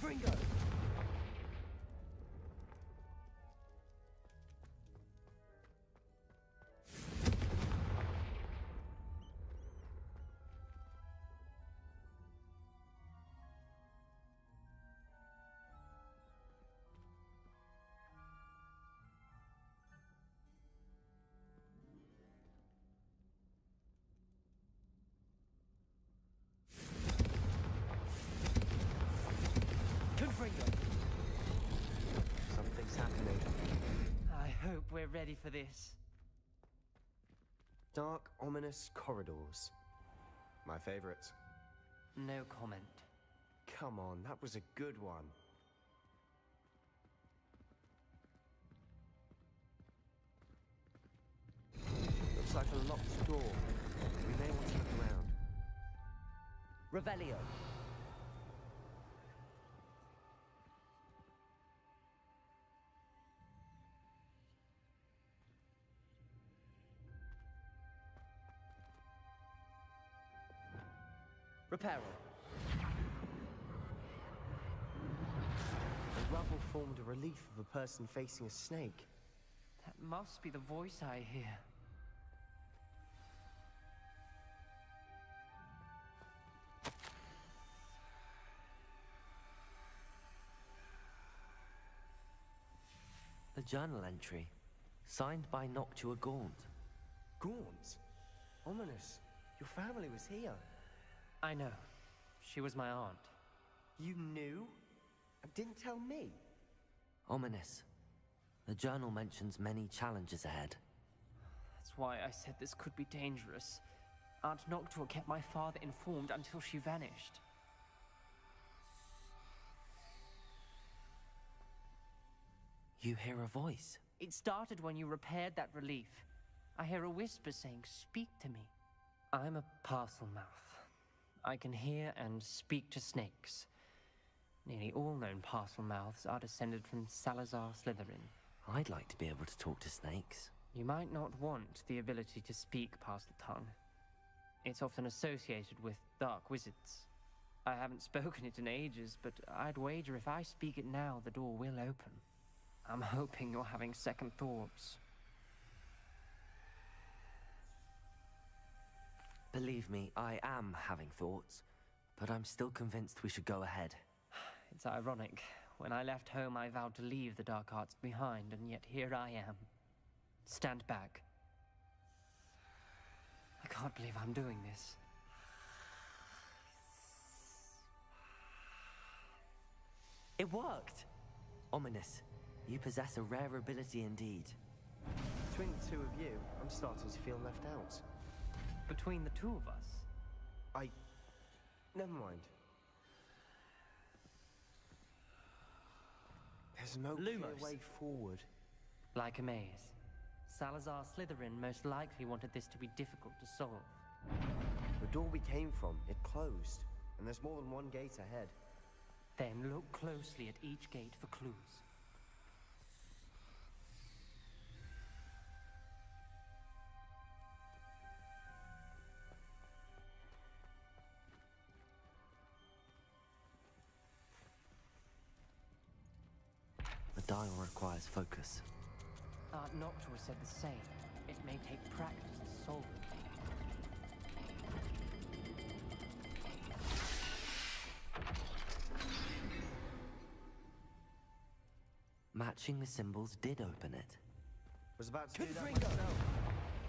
Confringo! Something's happening. I hope we're ready for this. Dark, ominous corridors. My favorite. No comment. Come on, that was a good one. Looks like a locked door. We may want to look around. Revelio. Reparo. The rubble formed a relief of a person facing a snake. That must be the voice I hear. A journal entry, signed by Noctua Gaunt. Gaunt? Ominous. Your family was here. I know. She was my aunt. You knew? And didn't tell me? Ominous. The journal mentions many challenges ahead. That's why I said this could be dangerous. Aunt Noctua kept my father informed until she vanished. You hear a voice. It started when you repaired that relief. I hear a whisper saying, "Speak to me." I'm a parcel mouth. I can hear and speak to snakes. Nearly all known parcel mouths are descended from Salazar Slytherin. I'd like to be able to talk to snakes. You might not want the ability to speak parcel tongue. It's often associated with dark wizards. I haven't spoken it in ages, but I'd wager if I speak it now, the door will open. I'm hoping you're having second thoughts. Believe me, I am having thoughts, but I'm still convinced we should go ahead. It's ironic. When I left home, I vowed to leave the dark arts behind, and yet here I am. Stand back. I can't believe I'm doing this. It worked! Ominous. You possess a rare ability indeed. Between the two of you, I'm starting to feel left out. Between the two of us? Never mind. There's no clear Lumos. way forward. Like a maze. Salazar Slytherin most likely wanted this to be difficult to solve. The door we came from, it closed. And there's more than one gate ahead. Then look closely at each gate for clues. The dial requires focus. Aunt Noctua said the same. It may take practice to solve it. Matching the symbols did open it. Was about to do that Confringo. myself.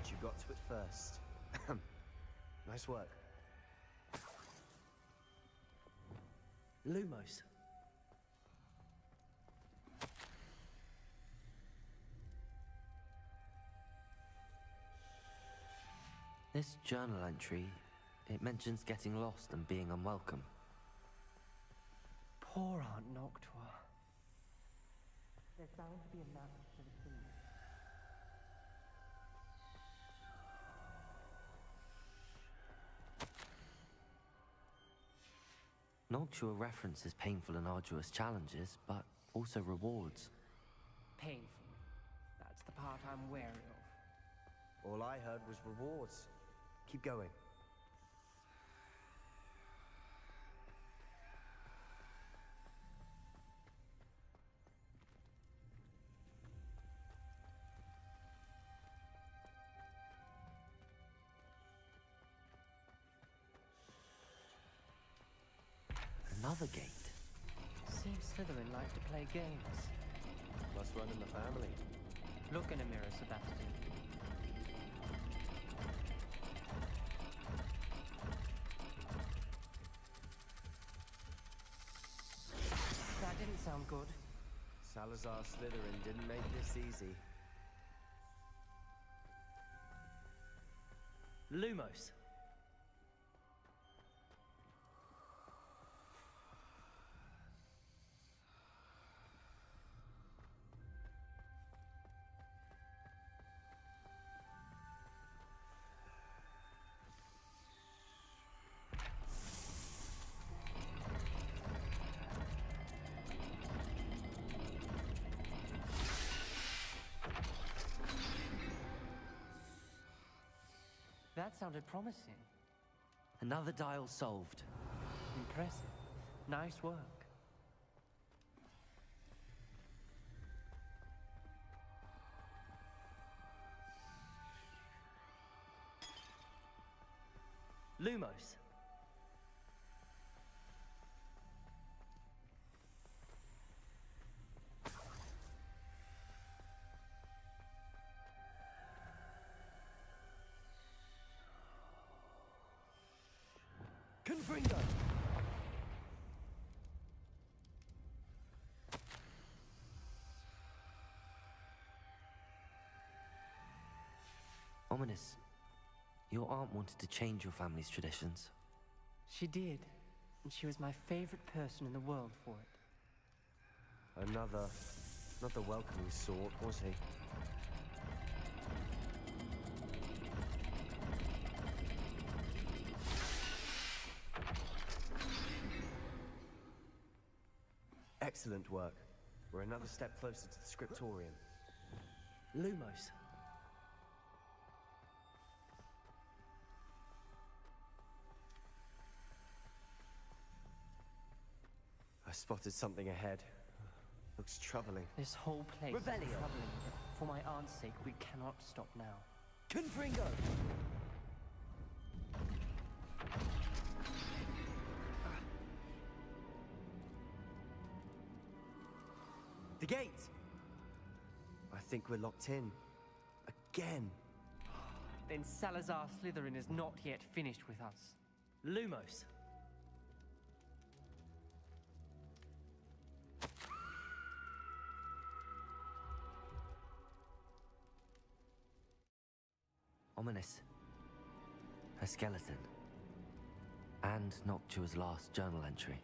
But you got to it first. Nice work. Lumos. This journal entry, it mentions getting lost and being unwelcome. Poor Aunt Noctua. There's bound to be a map to the kingdom. Noctua references painful and arduous challenges, but also rewards. Painful. That's the part I'm wary of. All I heard was rewards. Keep going. Another gate. Seems Slytherin like to play games. Must run in the family. Look in a mirror, Sebastian. That didn't sound good. Salazar Slytherin didn't make this easy. Lumos. That sounded promising. Another dial solved. Impressive. Nice work. Lumos. Confringo. Ominous. Your aunt wanted to change your family's traditions. She did, and she was my favorite person in the world for it. Another, not the welcoming sort, was he? Excellent work. We're another step closer to the scriptorium. Lumos. I spotted something ahead. Looks troubling. This whole place Revelio. is troubling, but for my aunt's sake, we cannot stop now. Confringo. The gate! I think we're locked in. Again. Then Salazar Slytherin is not yet finished with us. Lumos. Ominous. Her skeleton. And Noctua's last journal entry.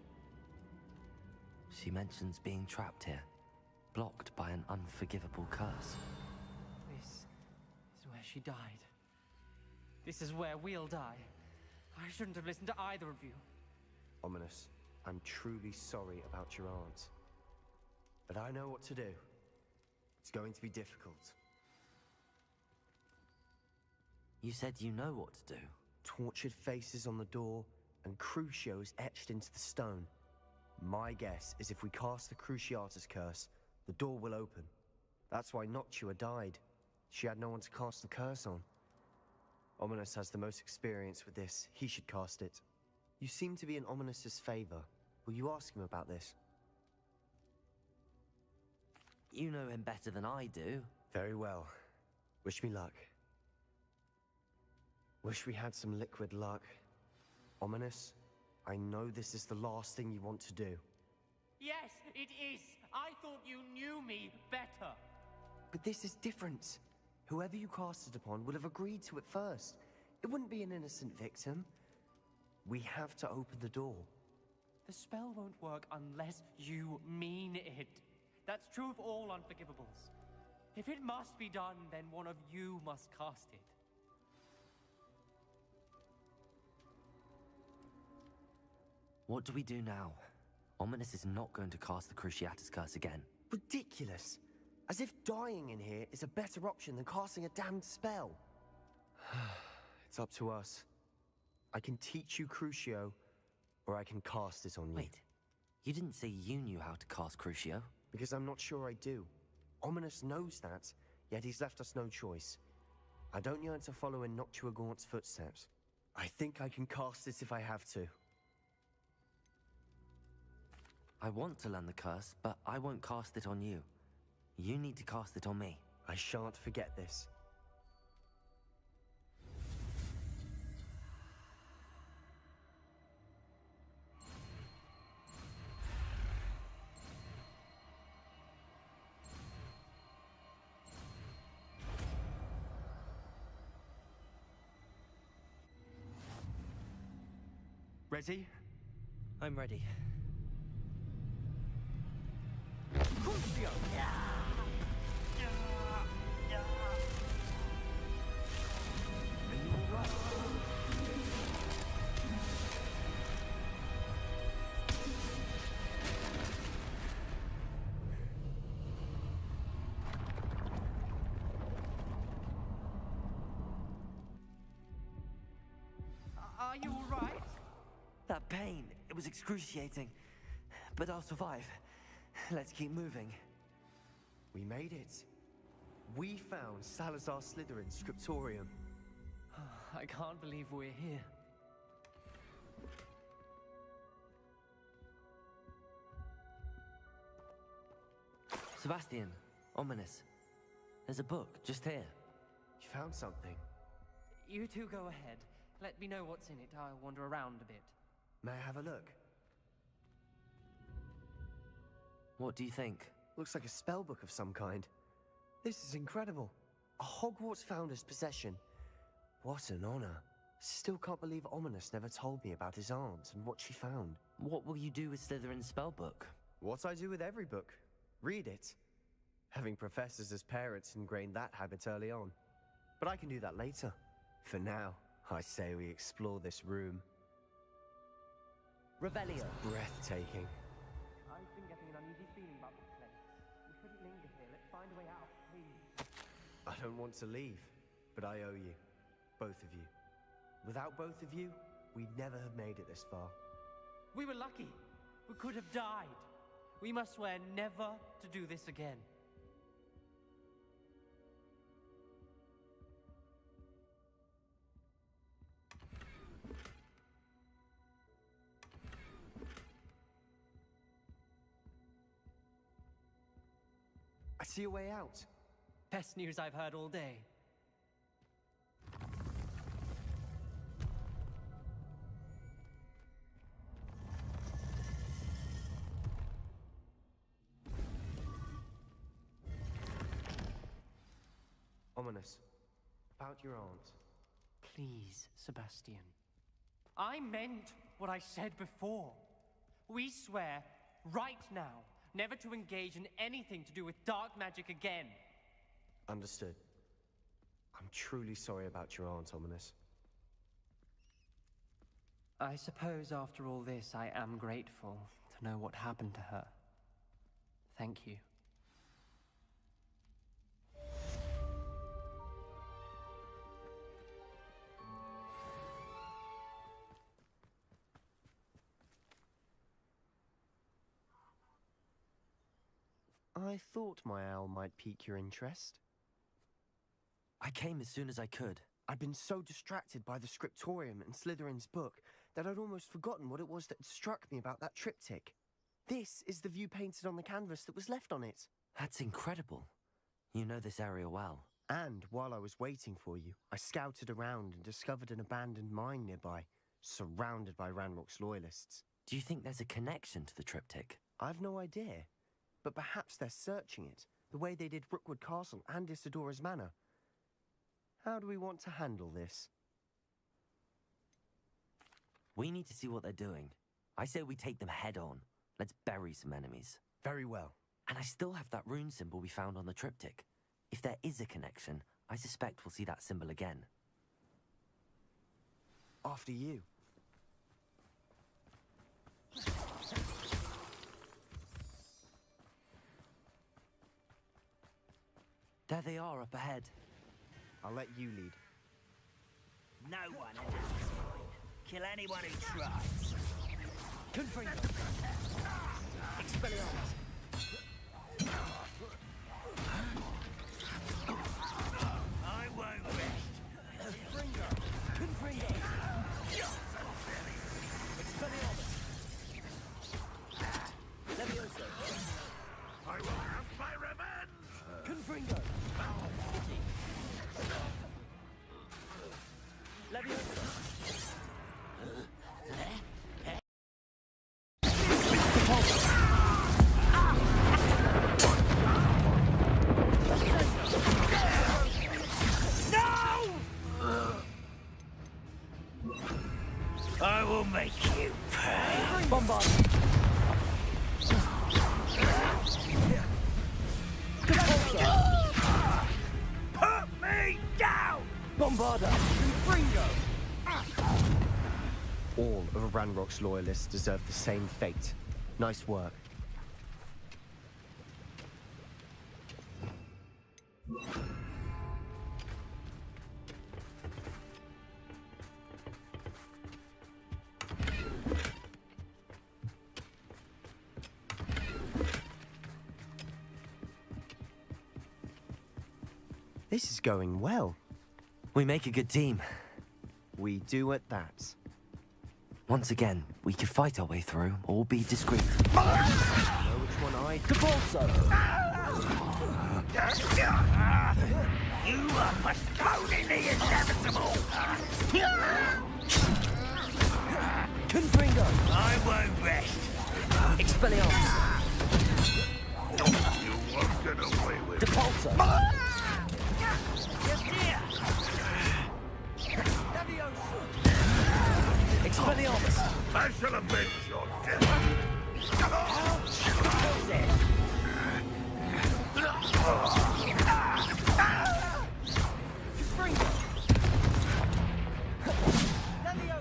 She mentions being trapped here, blocked by an unforgivable curse. This is where she died. This is where we'll die. I shouldn't have listened to either of you. Ominous, I'm truly sorry about your aunt. But I know what to do. It's going to be difficult. You said you know what to do. Tortured faces on the door, and Crucios etched into the stone. My guess is if we cast the Cruciatus curse, the door will open. That's why Noctua died. She had no one to cast the curse on. Ominous has the most experience with this. He should cast it. You seem to be in Ominous's favor. Will you ask him about this? You know him better than I do. Very well. Wish me luck. Wish we had some liquid luck. Ominous, I know this is the last thing you want to do. Yes, it is. I thought you knew me better. But this is different. Whoever you cast it upon would have agreed to it first. It wouldn't be an innocent victim. We have to open the door. The spell won't work unless you mean it. That's true of all unforgivables. If it must be done, then one of you must cast it. What do we do now? Ominous is not going to cast the Cruciatus curse again. Ridiculous. As if dying in here is a better option than casting a damned spell. It's up to us. I can teach you Crucio, or I can cast it on you. Wait, you didn't say you knew how to cast Crucio? Because I'm not sure I do. Ominous knows that, yet he's left us no choice. I don't yearn to follow in Noctua Gaunt's footsteps. I think I can cast it if I have to. I want to learn the curse, but I won't cast it on you. You need to cast it on me. I shan't forget this. Ready? I'm ready. Are you all right? That pain, it was excruciating. But I'll survive. Let's keep moving. We made it. We found Salazar Slytherin's scriptorium. I can't believe we're here. Sebastian, ominous. There's a book just here. You found something. You two go ahead. Let me know what's in it. I'll wander around a bit. May I have a look? What do you think? Looks like a spell book of some kind. This is incredible. A Hogwarts founder's possession. What an honor. Still can't believe Ominous never told me about his aunt and what she found. What will you do with Slytherin's spellbook? What I do with every book. Read it. Having professors as parents ingrained that habit early on. But I can do that later. For now, I say we explore this room. Revelio. Breathtaking. I've been getting an uneasy feeling about this place. We shouldn't linger here. Let's find a way out, please. I don't want to leave, but I owe you. Both of you. Without both of you, we'd never have made it this far. We were lucky. We could have died. We must swear never to do this again. I see a way out. Best news I've heard all day. Ominous. About your aunt. Please, Sebastian. I meant what I said before. We swear, right now, never to engage in anything to do with dark magic again. Understood. I'm truly sorry about your aunt, Ominous. I suppose after all this, I am grateful to know what happened to her. Thank you. I thought my owl might pique your interest. I came as soon as I could. I'd been so distracted by the scriptorium and Slytherin's book that I'd almost forgotten what it was that had struck me about that triptych. This is the view painted on the canvas that was left on it. That's incredible. You know this area well. And while I was waiting for you, I scouted around and discovered an abandoned mine nearby, surrounded by Ranrock's loyalists. Do you think there's a connection to the triptych? I've no idea, but perhaps they're searching it, the way they did Rookwood Castle and Isidora's Manor. How do we want to handle this? We need to see what they're doing. I say we take them head on. Let's bury some enemies. Very well. And I still have that rune symbol we found on the triptych. If there is a connection, I suspect we'll see that symbol again. After you. There they are up ahead. I'll let you lead. No one enters this mine. Kill anyone who tries. Confringo! Expelliarmus! I won't rest. Confringo! Expelliarmus! Confringo! Leviosa! I will make you pay. Bombard! Put me down! Bombarda! All of Ranrock's loyalists deserve the same fate. Nice work. This is going well. We make a good team. We do at that. Once again, we could fight our way through, or be discreet. Know which one I... Cabalso! You are postponing the inevitable! Confringo! I won't rest! Expelliarmus! You won't get away with it! Depulso! Expelliarmus! I shall avenge your death!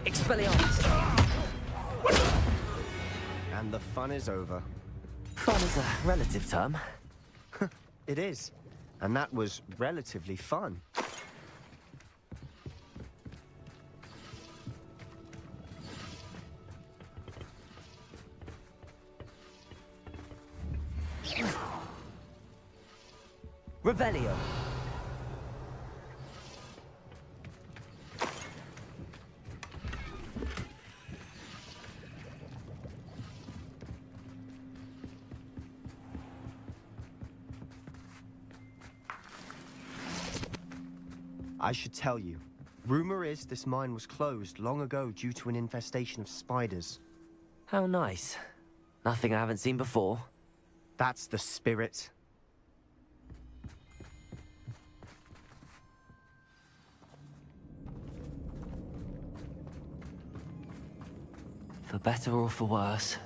Expelliarmus! And the fun is over. Fun is a relative term. It is. And that was relatively fun. Revelio. I should tell you. Rumor is this mine was closed long ago due to an infestation of spiders. How nice. Nothing I haven't seen before. That's the spirit. For better or for worse.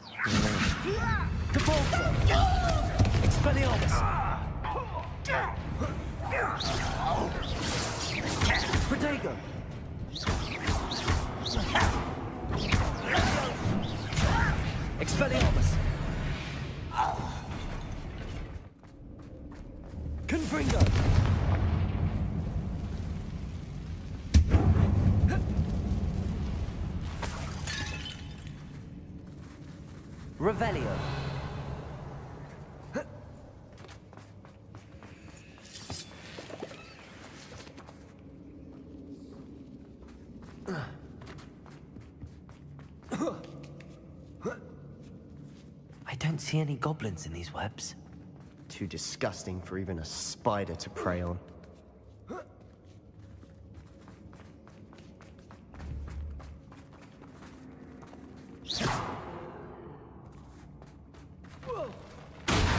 Depulso! Expelliarmus! Protego! Expelliarmus! Confringo! Revelio! I don't see any goblins in these webs. Too disgusting for even a spider to prey on.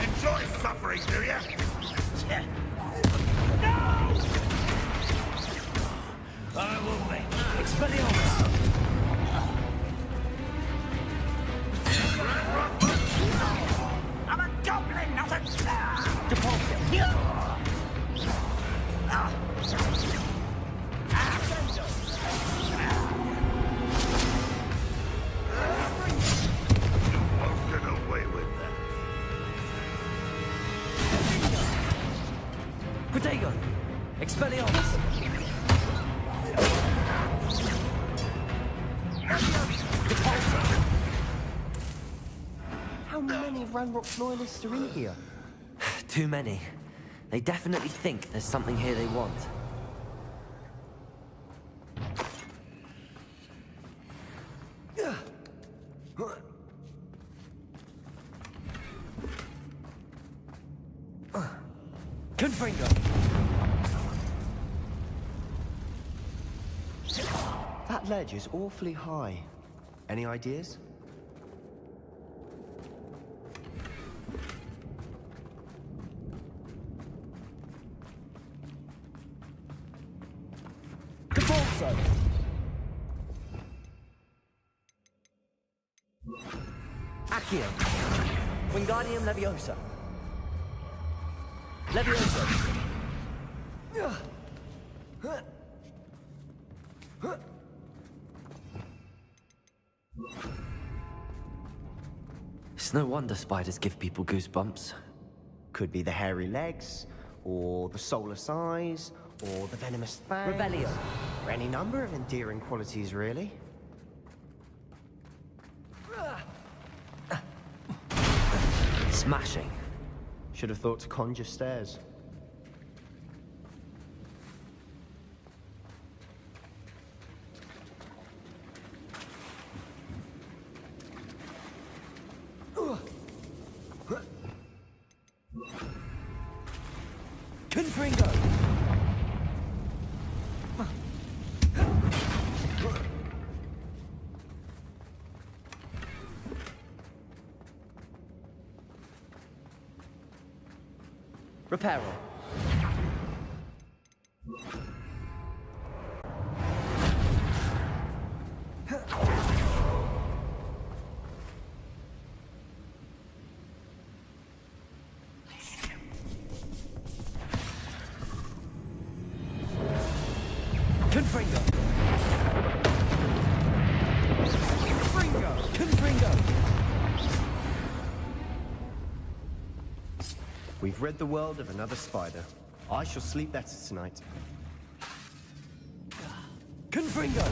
Enjoy suffering, do you? No! I will make Expelliarmus! I'm a goblin, not a Depulso! won't get away with that. Protego! Expelliarmus! Depulso! How many of Ranrock's loyalists are in here? Too many. They definitely think there's something here they want. Confringo! That ledge is awfully high. Any ideas? Defaulto! Accio! Wingardium Leviosa! Leviosa! It's no wonder spiders give people goosebumps. Could be the hairy legs, or the soulless eyes, or the venomous fangs. Revelio. Or any number of endearing qualities, really. Smashing. Should have thought to conjure stairs. Confringo! Reparo. Confringo! Confringo! Confringo! We've rid the world of another spider. I shall sleep better tonight. Confringo!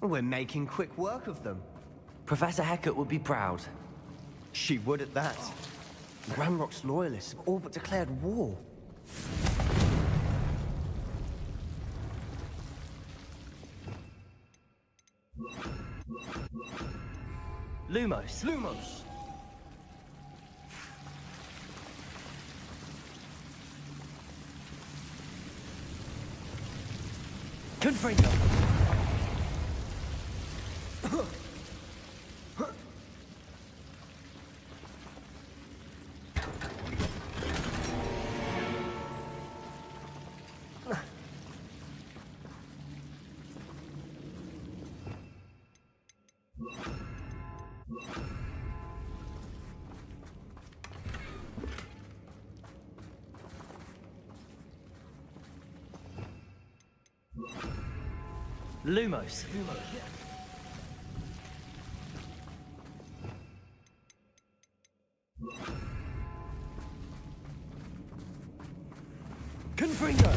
We're making quick work of them. Professor Hecat would be proud. She would at that. Granrock's loyalists have all but declared war. Lumos. Lumos! Confringo! Lumos. Confringo!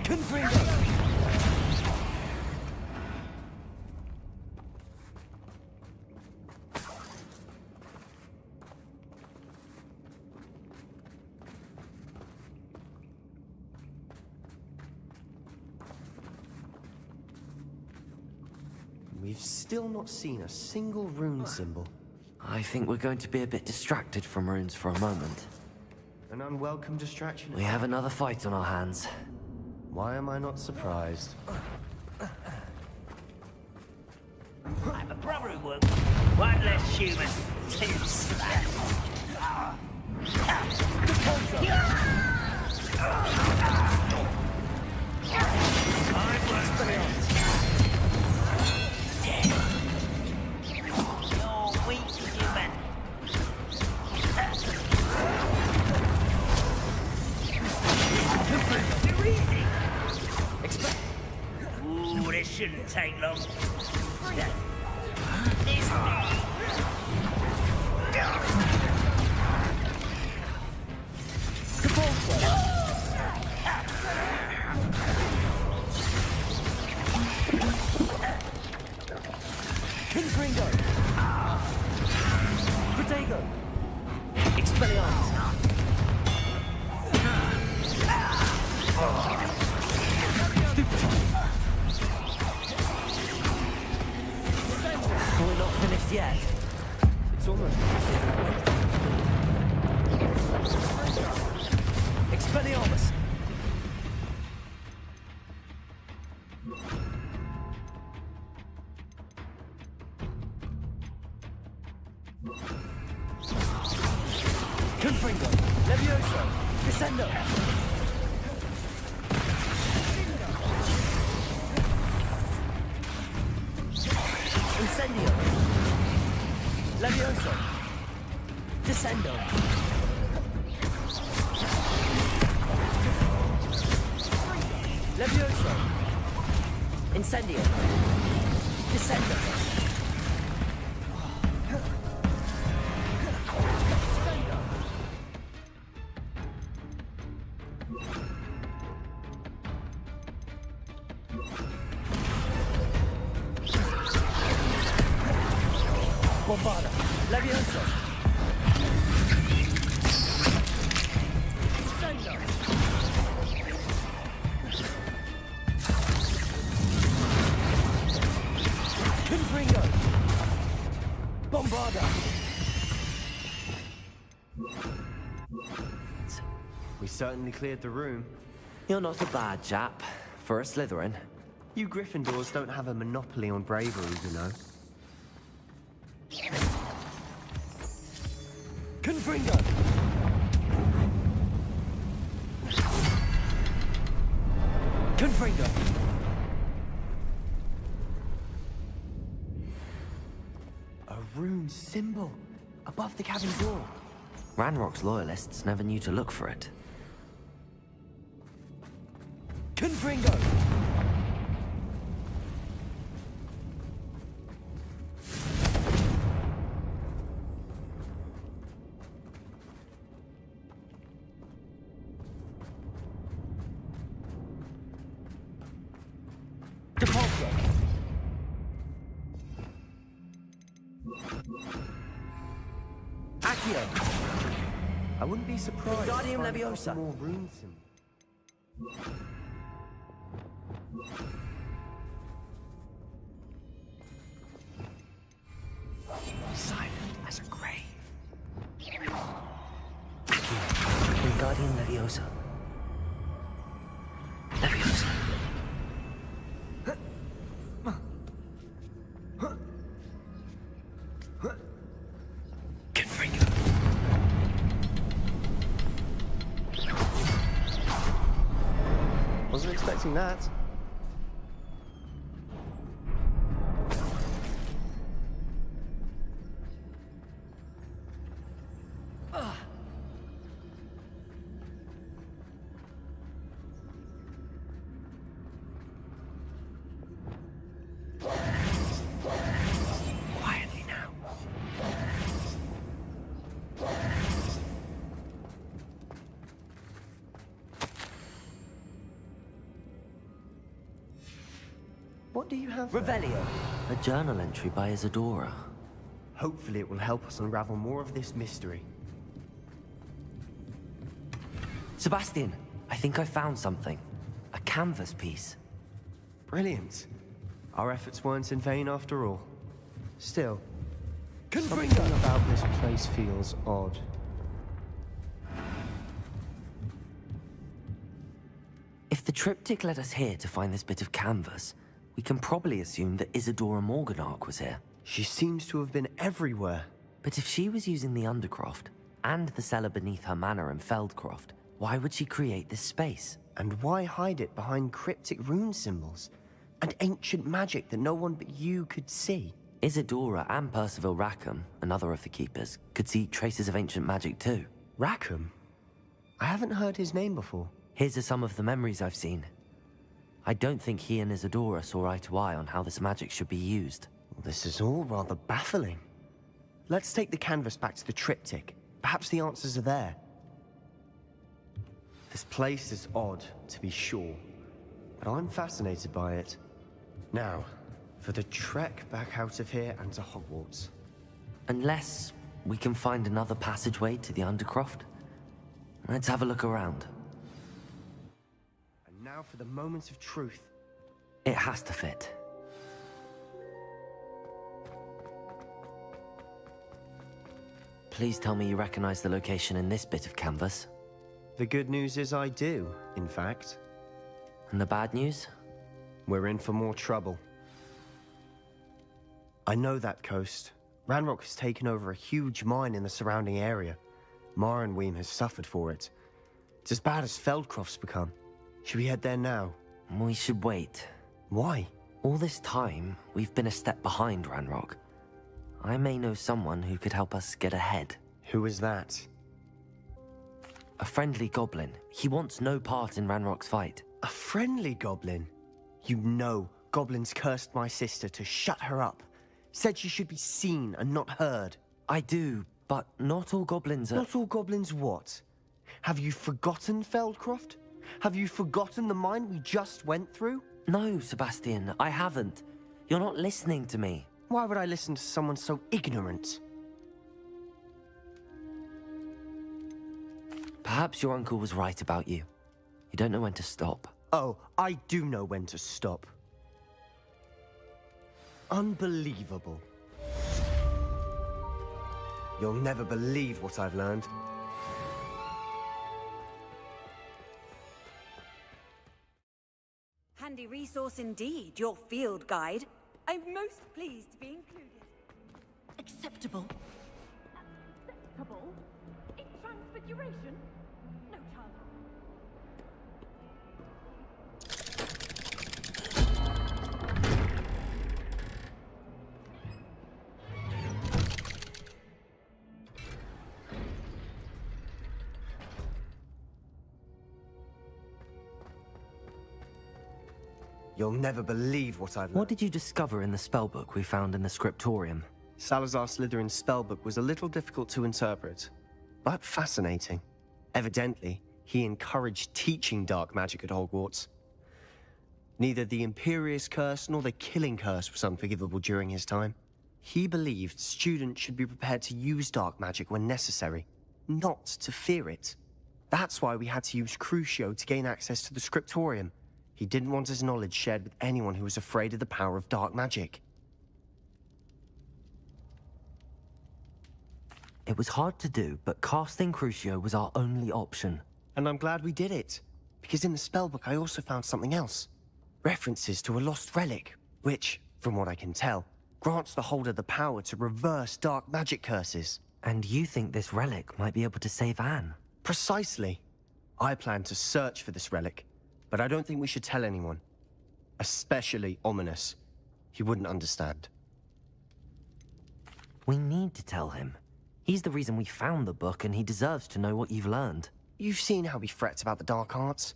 Confringo! We've still not seen a single rune symbol. I think we're going to be a bit distracted from runes for a moment. An unwelcome distraction. We have another fight on our hands. Why am I not surprised? I have a brother who works. One less human. Two slack. You're weak, human. Too easy. Ooh, this shouldn't take long. This Confringo! Protego! Expelliarmus! We're not finished yet. It's almost... Expelliarmus! Confringo! Levioso! Descendo! Incendio! Levioso! Descendo! Levioso! Incendio! Descendo! Bombarda! Levioso! Descendo! Confringo! Bombarda! We certainly cleared the room. You're not a bad chap for a Slytherin. You Gryffindors don't have a monopoly on bravery, you know. Confringo! Confringo! A rune symbol above the cabin door. Ranrock's loyalists never knew to look for it. Confringo! Depulso! Accio! I wouldn't be surprised Wingardium to find Leviosa. more rune symbols. Silent as a grave. Accio! Wingardium Leviosa. Leviosa. Confringo. Wasn't expecting that. Quietly now. What do you have there? Revelio. A journal entry by Isadora. Hopefully it will help us unravel more of this mystery. Sebastian, I think I found something. A canvas piece. Brilliant. Our efforts weren't in vain after all. Still, something Confringo! about this place feels odd. If the triptych led us here to find this bit of canvas, we can probably assume that Isadora Morganach was here. She seems to have been everywhere. But if she was using the Undercroft, and the cellar beneath her manor in Feldcroft, why would she create this space? And why hide it behind cryptic rune symbols? And ancient magic that no one but you could see? Isadora and Percival Rackham, another of the Keepers, could see traces of ancient magic too. Rackham? I haven't heard his name before. Here's some of the memories I've seen. I don't think he and Isadora saw eye to eye on how this magic should be used. This is all rather baffling. Let's take the canvas back to the triptych. Perhaps the answers are there. This place is odd, to be sure, but I'm fascinated by it. Now, For the trek back out of here and to Hogwarts. Unless we can find another passageway to the Undercroft. Let's have a look around. And now for the moment of truth. It has to fit. Please tell me you recognize the location in this bit of canvas. The good news is I do, in fact. And the bad news? We're in for more trouble. I know that coast. Ranrock has taken over a huge mine in the surrounding area. Marrenweem has suffered for it. It's as bad as Feldcroft's become. Should we head there now? We should wait. Why? All this time, we've been a step behind Ranrock. I may know someone who could help us get ahead. Who is that? A friendly goblin. He wants no part in Ranrock's fight. A friendly goblin? You know, goblins cursed my sister to shut her up. Said she should be seen and not heard. I do, but not all goblins are... Not all goblins what? Have you forgotten Feldcroft? Have you forgotten the mine we just went through? No, Sebastian, I haven't. You're not listening to me. Why would I listen to someone so ignorant? Perhaps your uncle was right about you. You don't know when to stop. Oh, I do know when to stop. Unbelievable. You'll never believe what I've learned. Handy resource indeed, your field guide. I'm most pleased to be included. Acceptable. Acceptable? In transfiguration? No chance. You'll never believe what I've learned. What did you discover in the spellbook we found in the scriptorium? Salazar Slytherin's spellbook was a little difficult to interpret, but fascinating. Evidently, he encouraged teaching dark magic at Hogwarts. Neither the Imperious Curse nor the Killing Curse was unforgivable during his time. He believed students should be prepared to use dark magic when necessary, not to fear it. That's why we had to use Crucio to gain access to the scriptorium. He didn't want his knowledge shared with anyone who was afraid of the power of dark magic. It was hard to do, but casting Crucio was our only option. And I'm glad we did it, because in the spellbook I also found something else. References to a lost relic, which, from what I can tell, grants the holder the power to reverse dark magic curses. And you think this relic might be able to save Anne? Precisely. I plan to search for this relic, but I don't think we should tell anyone. Especially Ominous. He wouldn't understand. We need to tell him. He's the reason we found the book, and he deserves to know what you've learned. You've seen how he frets about the dark arts.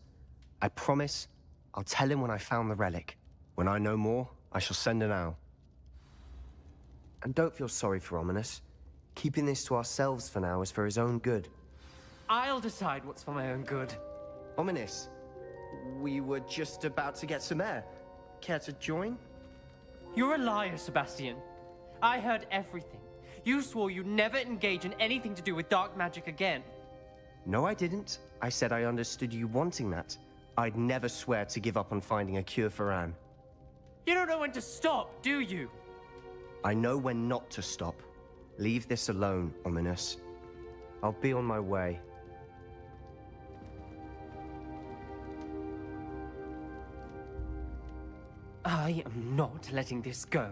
I promise, I'll tell him when I found the relic. When I know more, I shall send an owl. And don't feel sorry for Ominous. Keeping this to ourselves for now is for his own good. I'll decide what's for my own good. Ominous, we were just about to get some air. Care to join? You're a liar, Sebastian. I heard everything. You swore you'd never engage in anything to do with dark magic again. No, I didn't. I said I understood you wanting that. I'd never swear to give up on finding a cure for Anne. You don't know when to stop, do you? I know when not to stop. Leave this alone, Ominous. I'll be on my way. I am not letting this go.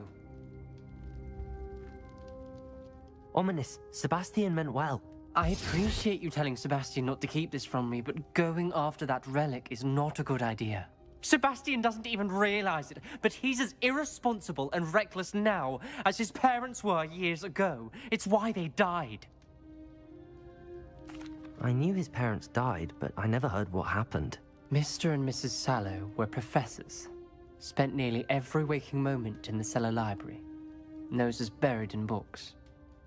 Ominous, Sebastian meant well. I appreciate you telling Sebastian not to keep this from me, but going after that relic is not a good idea. Sebastian doesn't even realize it, but he's as irresponsible and reckless now as his parents were years ago. It's why they died. I knew his parents died, but I never heard what happened. Mr. and Mrs. Sallow were professors. Spent nearly every waking moment in the cellar library. Noses buried in books.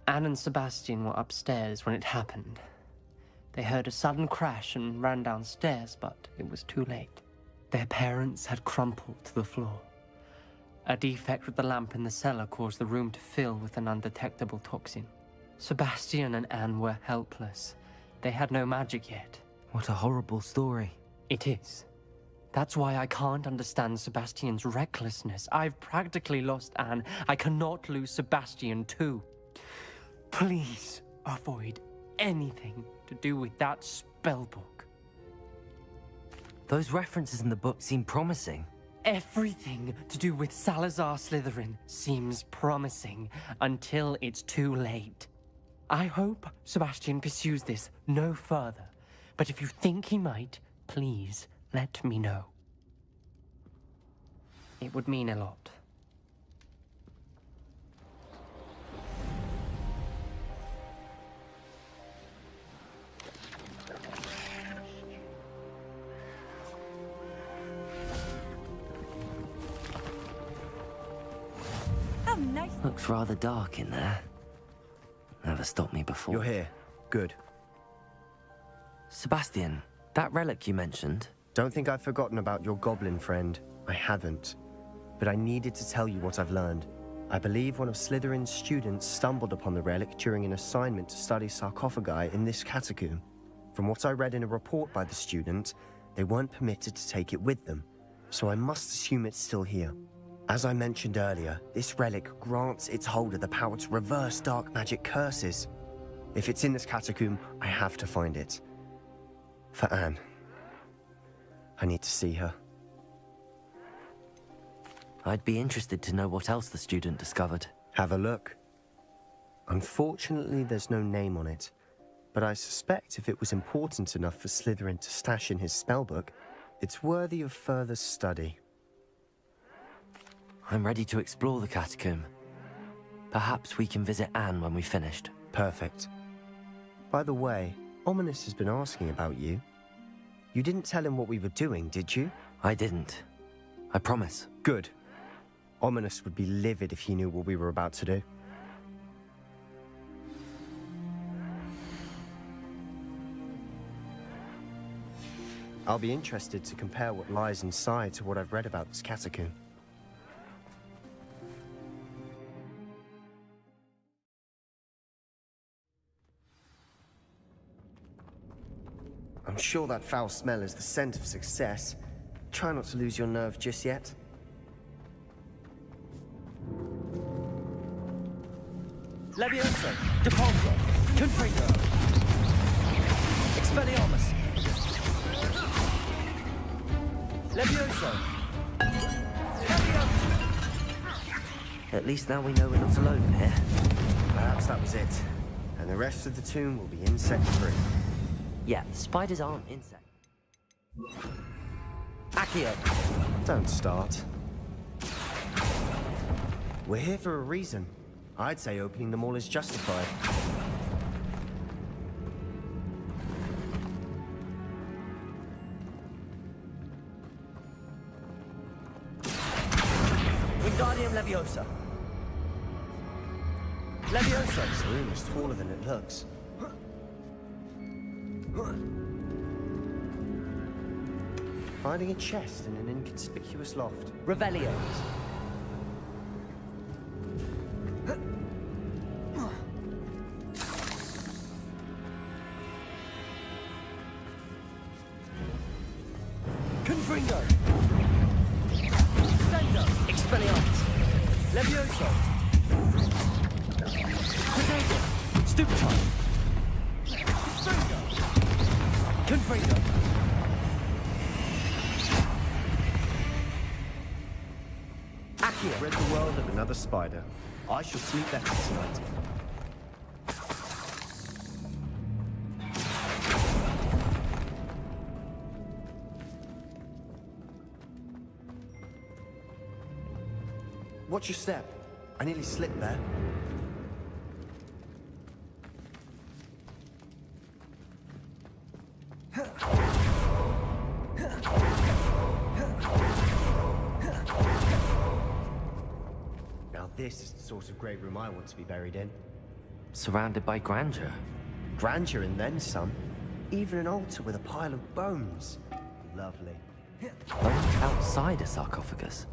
Anne and Sebastian were upstairs when it happened. They heard a sudden crash and ran downstairs, but it was too late. Their parents had crumpled to the floor. A defect with the lamp in the cellar caused the room to fill with an undetectable toxin. Sebastian and Anne were helpless. They had no magic yet. What a horrible story. It is. That's why I can't understand Sebastian's recklessness. I've practically lost Anne. I cannot lose Sebastian too. Please avoid anything to do with that spellbook. Those references in the book seem promising. Everything to do with Salazar Slytherin seems promising until it's too late. I hope Sebastian pursues this no further, but if you think he might, please let me know. It would mean a lot. How nice. Looks rather dark in there. Never stopped me before. You're here. Good. Sebastian, that relic you mentioned. Don't think I've forgotten about your goblin friend. I haven't. But I needed to tell you what I've learned. I believe one of Slytherin's students stumbled upon the relic during an assignment to study sarcophagi in this catacomb. From what I read in a report by the student, they weren't permitted to take it with them, so I must assume it's still here. As I mentioned earlier, this relic grants its holder the power to reverse dark magic curses. If it's in this catacomb, I have to find it. For Anne. I need to see her. I'd be interested to know what else the student discovered. Have a look. Unfortunately, there's no name on it, but I suspect if it was important enough for Slytherin to stash in his spellbook, it's worthy of further study. I'm ready to explore the catacomb. Perhaps we can visit Anne when we've finished. Perfect. By the way, Ominous has been asking about you. You didn't tell him what we were doing, did you? I didn't. I promise. Good. Ominous would be livid if he knew what we were about to do. I'll be interested to compare what lies inside to what I've read about this catacomb. I'm sure that foul smell is the scent of success. Try not to lose your nerve just yet. Levioso, Depulso, Confringo, Expelliarmus, Levioso, Levioso. At least now we know we're not alone in here. Perhaps that was it. And the rest of the tomb will be insect-free. Yeah, spiders aren't insects. Accio. Don't start. We're here for a reason. I'd say opening them all is justified. Wingardium Leviosa. Leviosa. This room is taller than it looks. Finding a chest in an inconspicuous loft. Revelio. Confringo. Sendo. Expelliarmus. Levioso. Potato. Stupefy. Confringo. Rid the world of another spider. I shall sleep better tonight. Watch your step. I nearly slipped there. This is the sort of great room I want to be buried in. Surrounded by grandeur. Grandeur and then some. Even an altar with a pile of bones. Lovely. Bones outside a sarcophagus.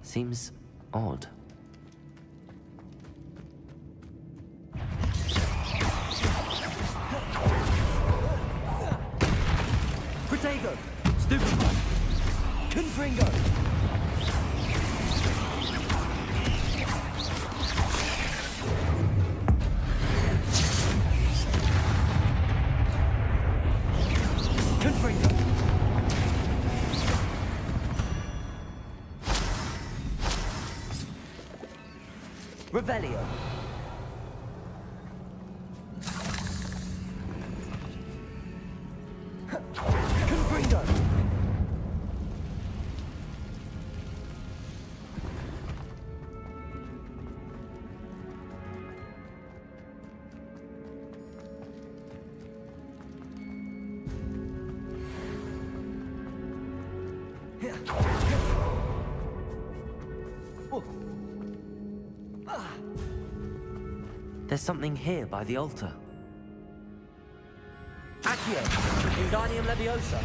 Seems odd. Protego! Stupefy! Confringo! Confringo! Revelio! Confringo! There's something here by the altar. Accio! Wingardium Leviosa!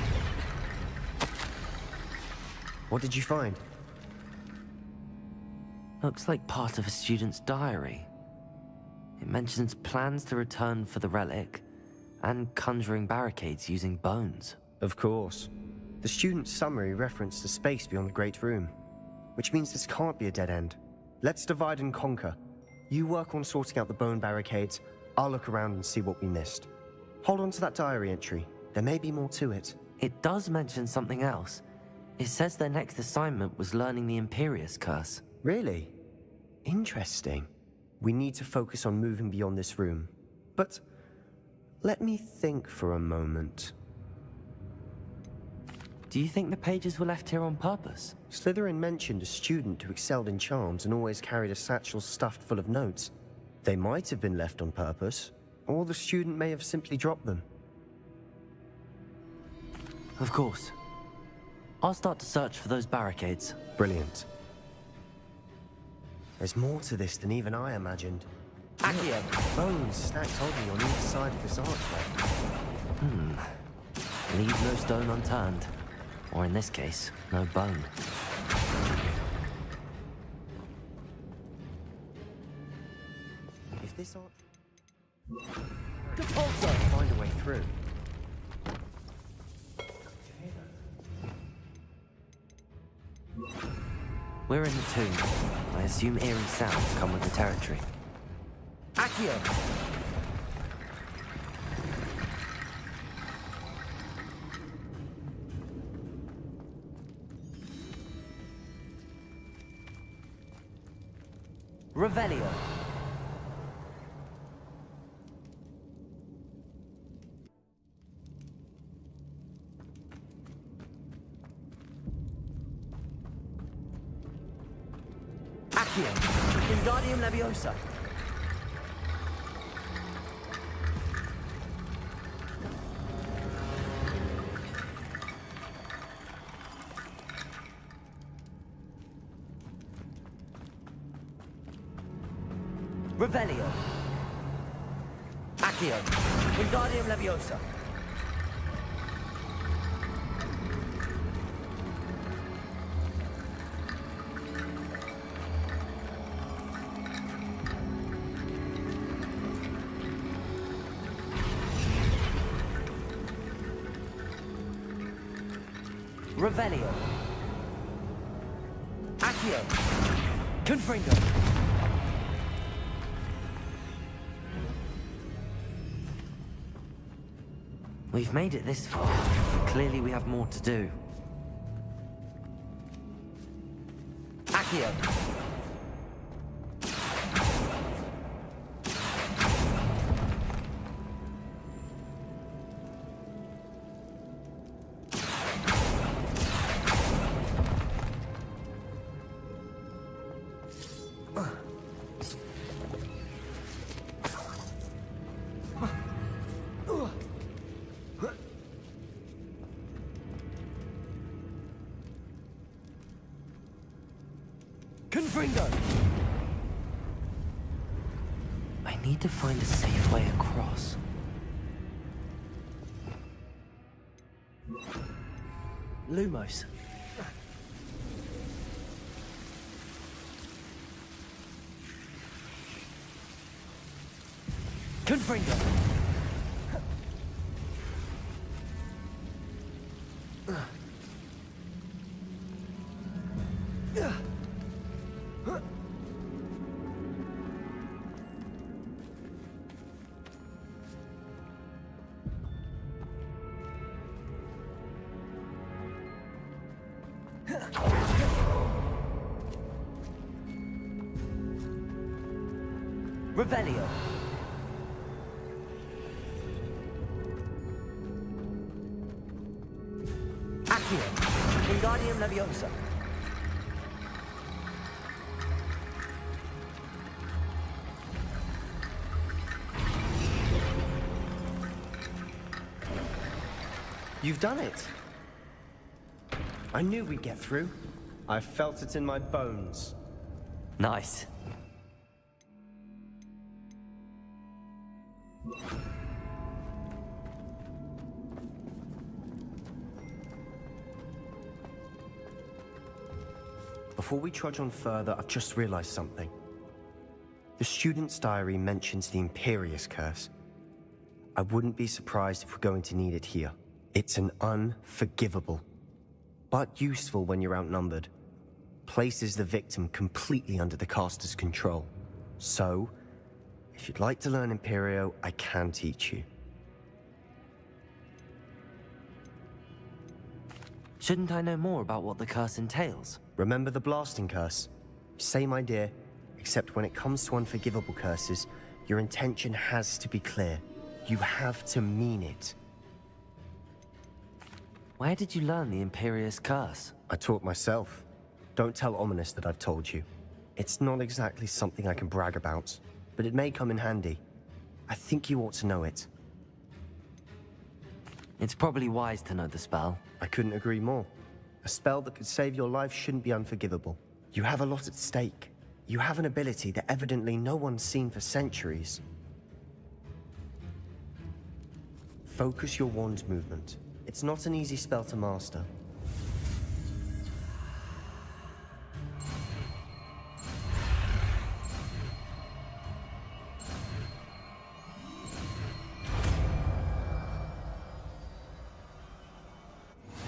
What did you find? Looks like part of a student's diary. It mentions plans to return for the relic and conjuring barricades using bones. Of course. The student's summary referenced a space beyond the Great Room, which means this can't be a dead end. Let's divide and conquer. You work on sorting out the bone barricades, I'll look around and see what we missed. Hold on to that diary entry. There may be more to it. It does mention something else. It says their next assignment was learning the Imperius Curse. Really? Interesting. We need to focus on moving beyond this room. But let me think for a moment. Do you think the pages were left here on purpose? Slytherin mentioned a student who excelled in charms and always carried a satchel stuffed full of notes. They might have been left on purpose, or the student may have simply dropped them. Of course. I'll start to search for those barricades. Brilliant. There's more to this than even I imagined. Accio! Bones stacked oddly on each side of this archway. Leave no stone unturned. Or in this case, no bone. If this arch... Depulso! Find a way through. We're in the tomb. I assume eerie sounds come with the territory. Accio! Revelio! Accio! Wingardium Leviosa! Revelio! Accio! Wingardium Leviosa! Revelio! Accio! Confringo! We've made it this far. Clearly we have more to do. Accio! Confringo! I need to find a safe way across. Lumos. Confringo. Revelio. Accio. Wingardium Leviosa. You've done it. I knew we'd get through. I felt it in my bones. Nice. Before we trudge on further, I've just realized something. The student's diary mentions the Imperious Curse. I wouldn't be surprised if we're going to need it here. It's an unforgivable, but useful when you're outnumbered. Places the victim completely under the caster's control. So, if you'd like to learn Imperio, I can teach you. Shouldn't I know more about what the curse entails? Remember the blasting curse? Same idea, except when it comes to unforgivable curses, your intention has to be clear. You have to mean it. Where did you learn the Imperious Curse? I taught myself. Don't tell Ominous that I've told you. It's not exactly something I can brag about, but it may come in handy. I think you ought to know it. It's probably wise to know the spell. I couldn't agree more. A spell that could save your life shouldn't be unforgivable. You have a lot at stake. You have an ability that evidently no one's seen for centuries. Focus your wand movement. It's not an easy spell to master.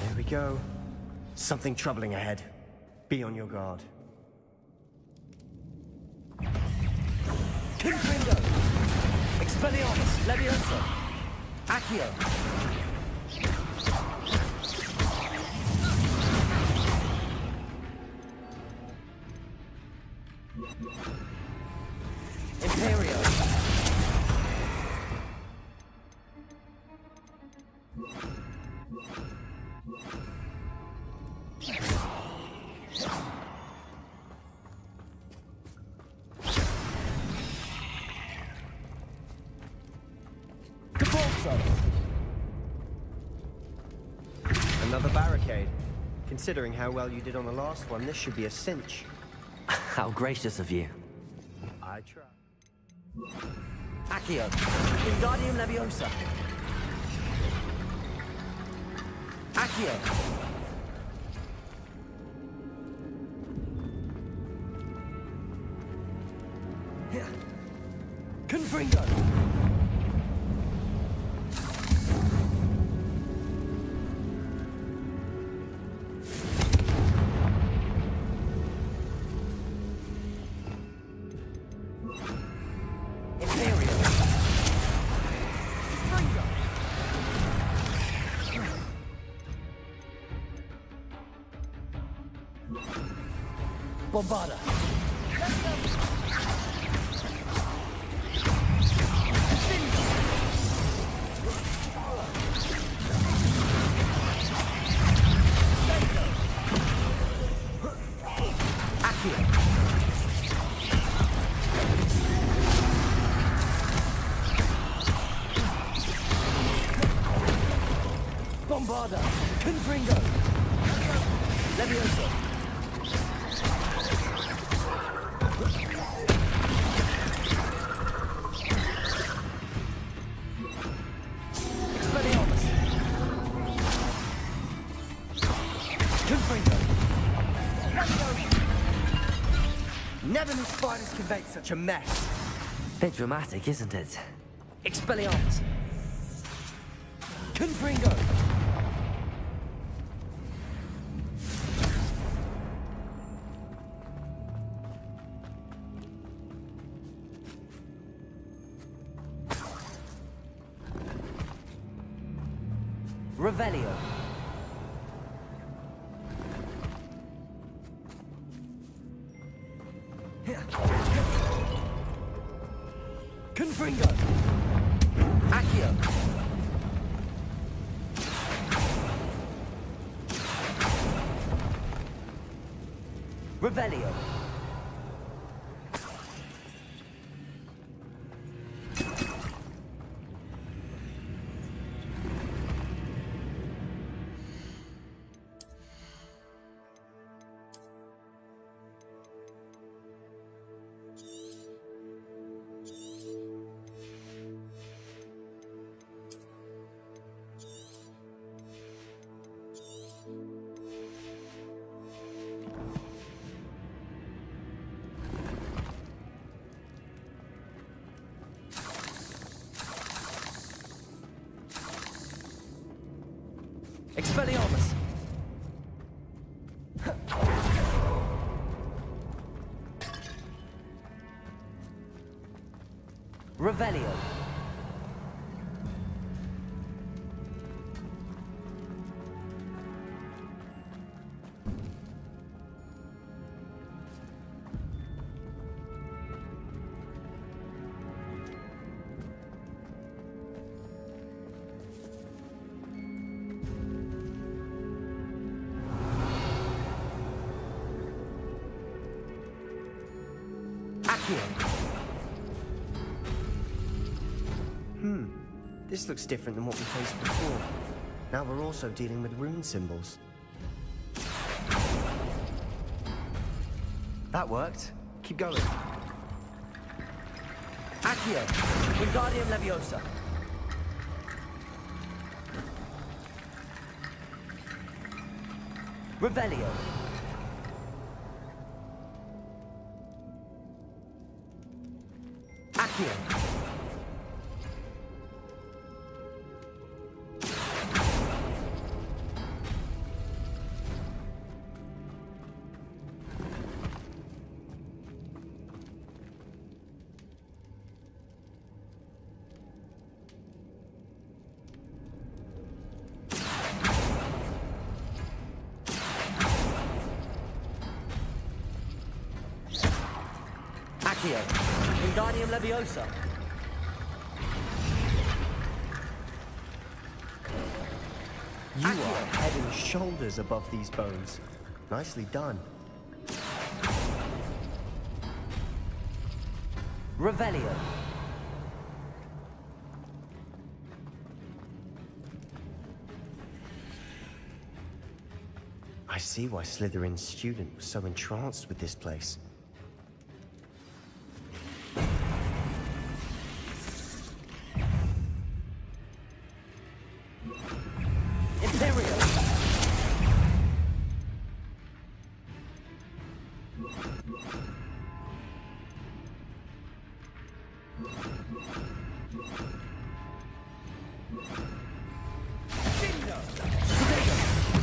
There we go. Something troubling ahead. Be on your guard. Confringo. Expelliarmus Leviosa. Accio. Imperio. Cabalso. Another barricade. Considering how well you did on the last one, this should be a cinch. How gracious of you. I try. Accio. Wingardium Leviosa. Accio. Confringo. Bombarda. Bombarda. Confringo. Leviosa. Expelliarmus. Confringo. Never knew spiders could make such a mess. Bit dramatic, isn't it? Expelliarmus! Confringo! Revelio. Confringo. Accio. Revelio. Expelliarmus! Revelio. This looks different than what we faced before. Now we're also dealing with rune symbols. That worked. Keep going. Accio. Wingardium Leviosa. Revelio. Accio. Accio. Wingardium Leviosa. You are head and shoulders above these bones. Nicely done. Revelio. I see why Slytherin's student was so entranced with this place. Imperio.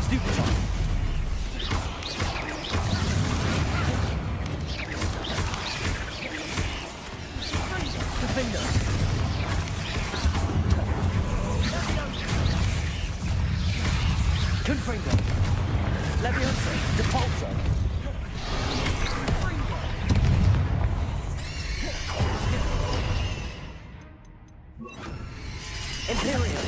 Stupefy. Defender. Confringo. Leviosa. Depulso. Imperial.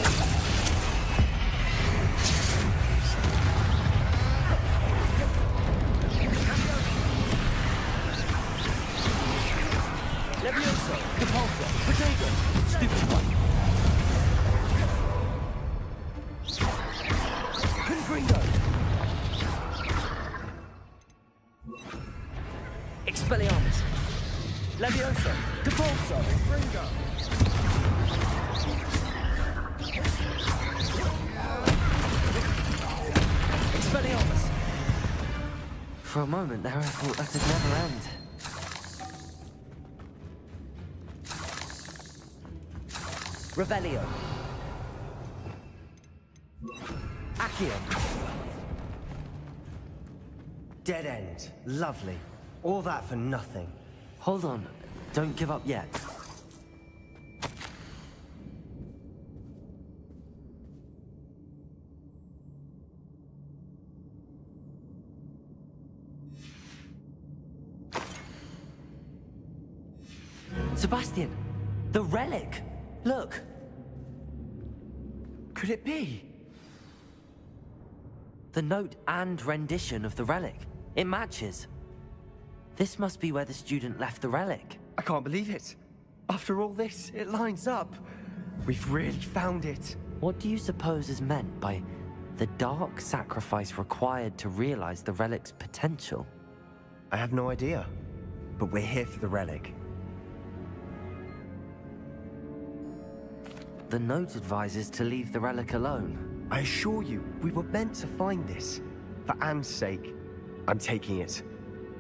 Leviosa. Depulso. Potato. Stupefy. Confringo. Expelliarmus. Leviosa. Depulso. Confringo. Expelliarmus. For a moment there, I thought that'd never end. Revelio. Accio. Dead end. Lovely. All that for nothing. Hold on. Don't give up yet. Sebastian! The relic! Look! Could it be? The note and rendition of the relic. It matches. This must be where the student left the relic. I can't believe it. After all this, it lines up. We've really found it. What do you suppose is meant by the dark sacrifice required to realize the relic's potential? I have no idea. But we're here for the relic. The note advises to leave the relic alone. I assure you, we were meant to find this. For Anne's sake, I'm taking it.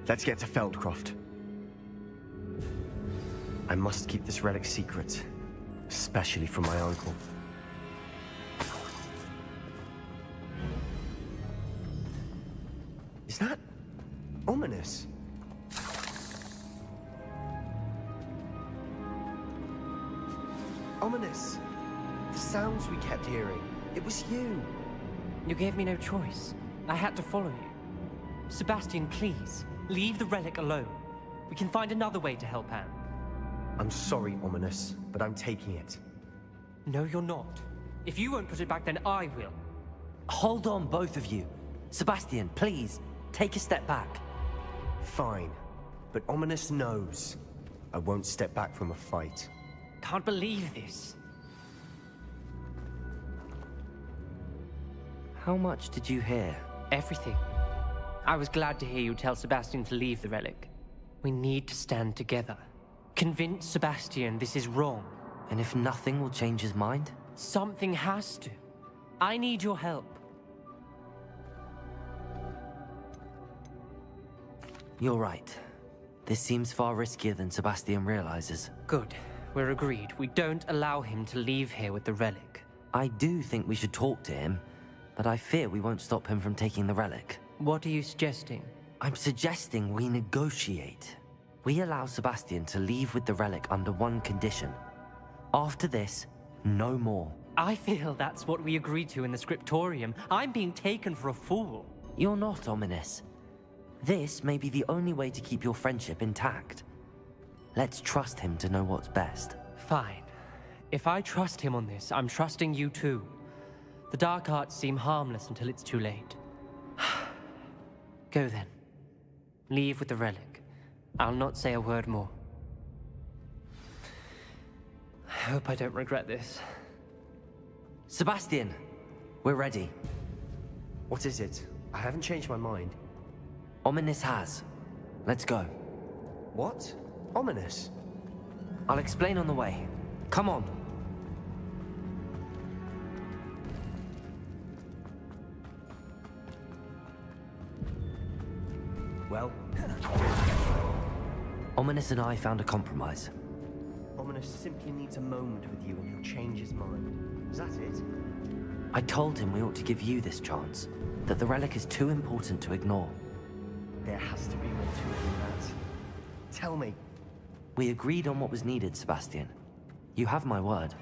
Let's get to Feldcroft. I must keep this relic secret, especially from my uncle. Is that ominous? Ominous. The sounds we kept hearing. It was you. You gave me no choice. I had to follow you. Sebastian, please, leave the relic alone. We can find another way to help Anne. I'm sorry, Ominous, but I'm taking it. No, you're not. If you won't put it back, then I will. Hold on, both of you. Sebastian, please, take a step back. Fine, but Ominous knows I won't step back from a fight. Can't believe this. How much did you hear? Everything. I was glad to hear you tell Sebastian to leave the relic. We need to stand together. Convince Sebastian this is wrong. And if nothing will change his mind? Something has to. I need your help. You're right. This seems far riskier than Sebastian realizes. Good. We're agreed. We don't allow him to leave here with the relic. I do think we should talk to him, but I fear we won't stop him from taking the relic. What are you suggesting? I'm suggesting we negotiate. We allow Sebastian to leave with the relic under one condition. After this, no more. I feel that's what we agreed to in the scriptorium. I'm being taken for a fool. You're not, Ominous. This may be the only way to keep your friendship intact. Let's trust him to know what's best. Fine. If I trust him on this, I'm trusting you too. The dark arts seem harmless until it's too late. Go then. Leave with the relic. I'll not say a word more. I hope I don't regret this. Sebastian, we're ready. What is it? I haven't changed my mind. Ominous has. Let's go. What? Ominous? I'll explain on the way. Come on. Well, Ominous and I found a compromise. Ominous simply needs a moment with you and he'll change his mind. Is that it? I told him we ought to give you this chance, that the relic is too important to ignore. There has to be more to it than that. Tell me. We agreed on what was needed, Sebastian. You have my word.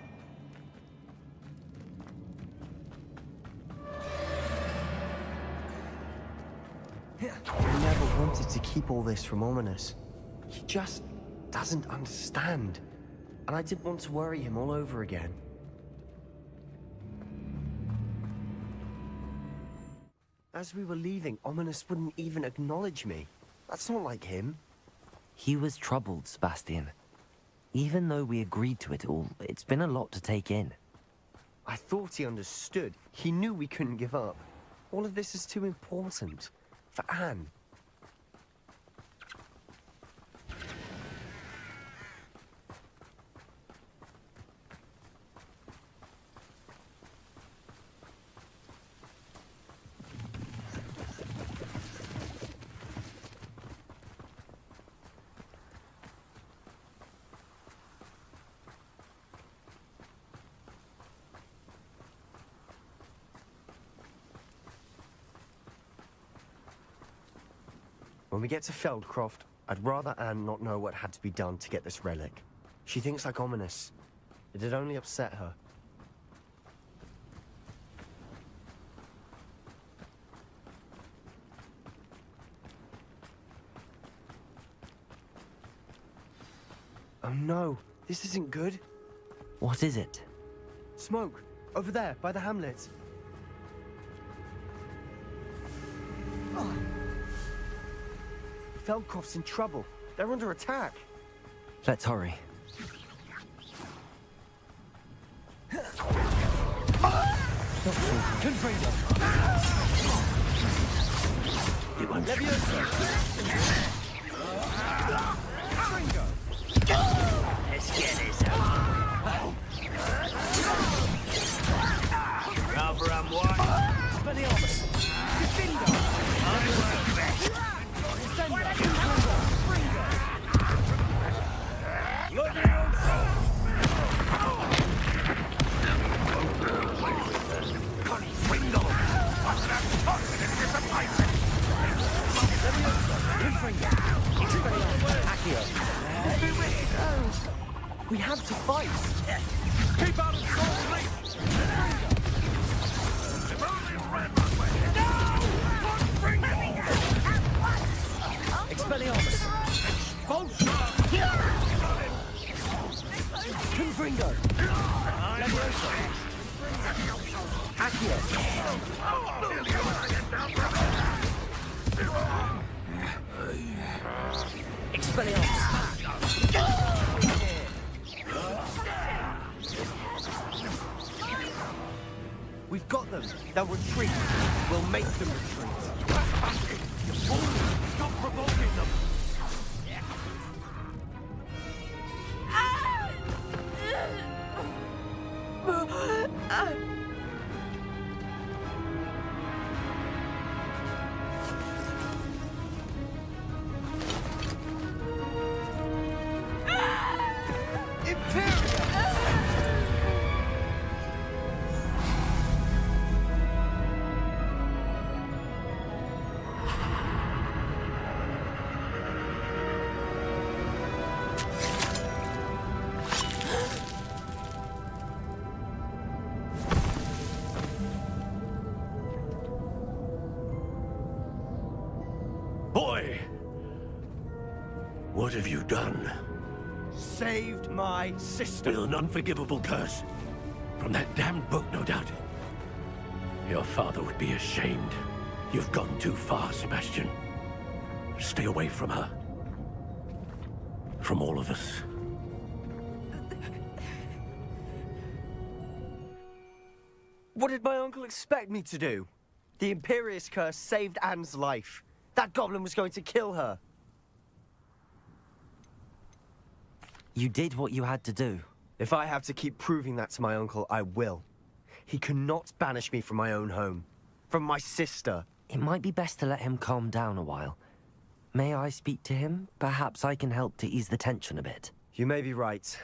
I never wanted to keep all this from Ominous. He just doesn't understand. And I didn't want to worry him all over again. As we were leaving, Ominous wouldn't even acknowledge me. That's not like him. He was troubled, Sebastian. Even though we agreed to it all, it's been a lot to take in. I thought he understood. He knew we couldn't give up. All of this is too important. For Anne. When we get to Feldcroft, I'd rather Anne not know what had to be done to get this relic. She thinks like ominous. It'd only upset her. Oh no, this isn't good. What is it? Smoke, over there, by the hamlet. Feldcroft's in trouble. They're under attack. Let's hurry. Let's get this over. Rather unwise. Expelliarmus! I work best. We have to fight. Keep out of sword, Expelliarmus! Confringo! Levioso! Accio! Expelliarmus! We've got them. They'll retreat. We'll make them retreat. Stop provoking them! Boy! What have you done? Saved my sister. With an unforgivable curse. From that damned book, no doubt. Your father would be ashamed. You've gone too far, Sebastian. Stay away from her. From all of us. What did my uncle expect me to do? The Imperious curse saved Anne's life. That goblin was going to kill her. You did what you had to do. If I have to keep proving that to my uncle, I will. He cannot banish me from my own home. From my sister. It might be best to let him calm down a while. May I speak to him? Perhaps I can help to ease the tension a bit. You may be right.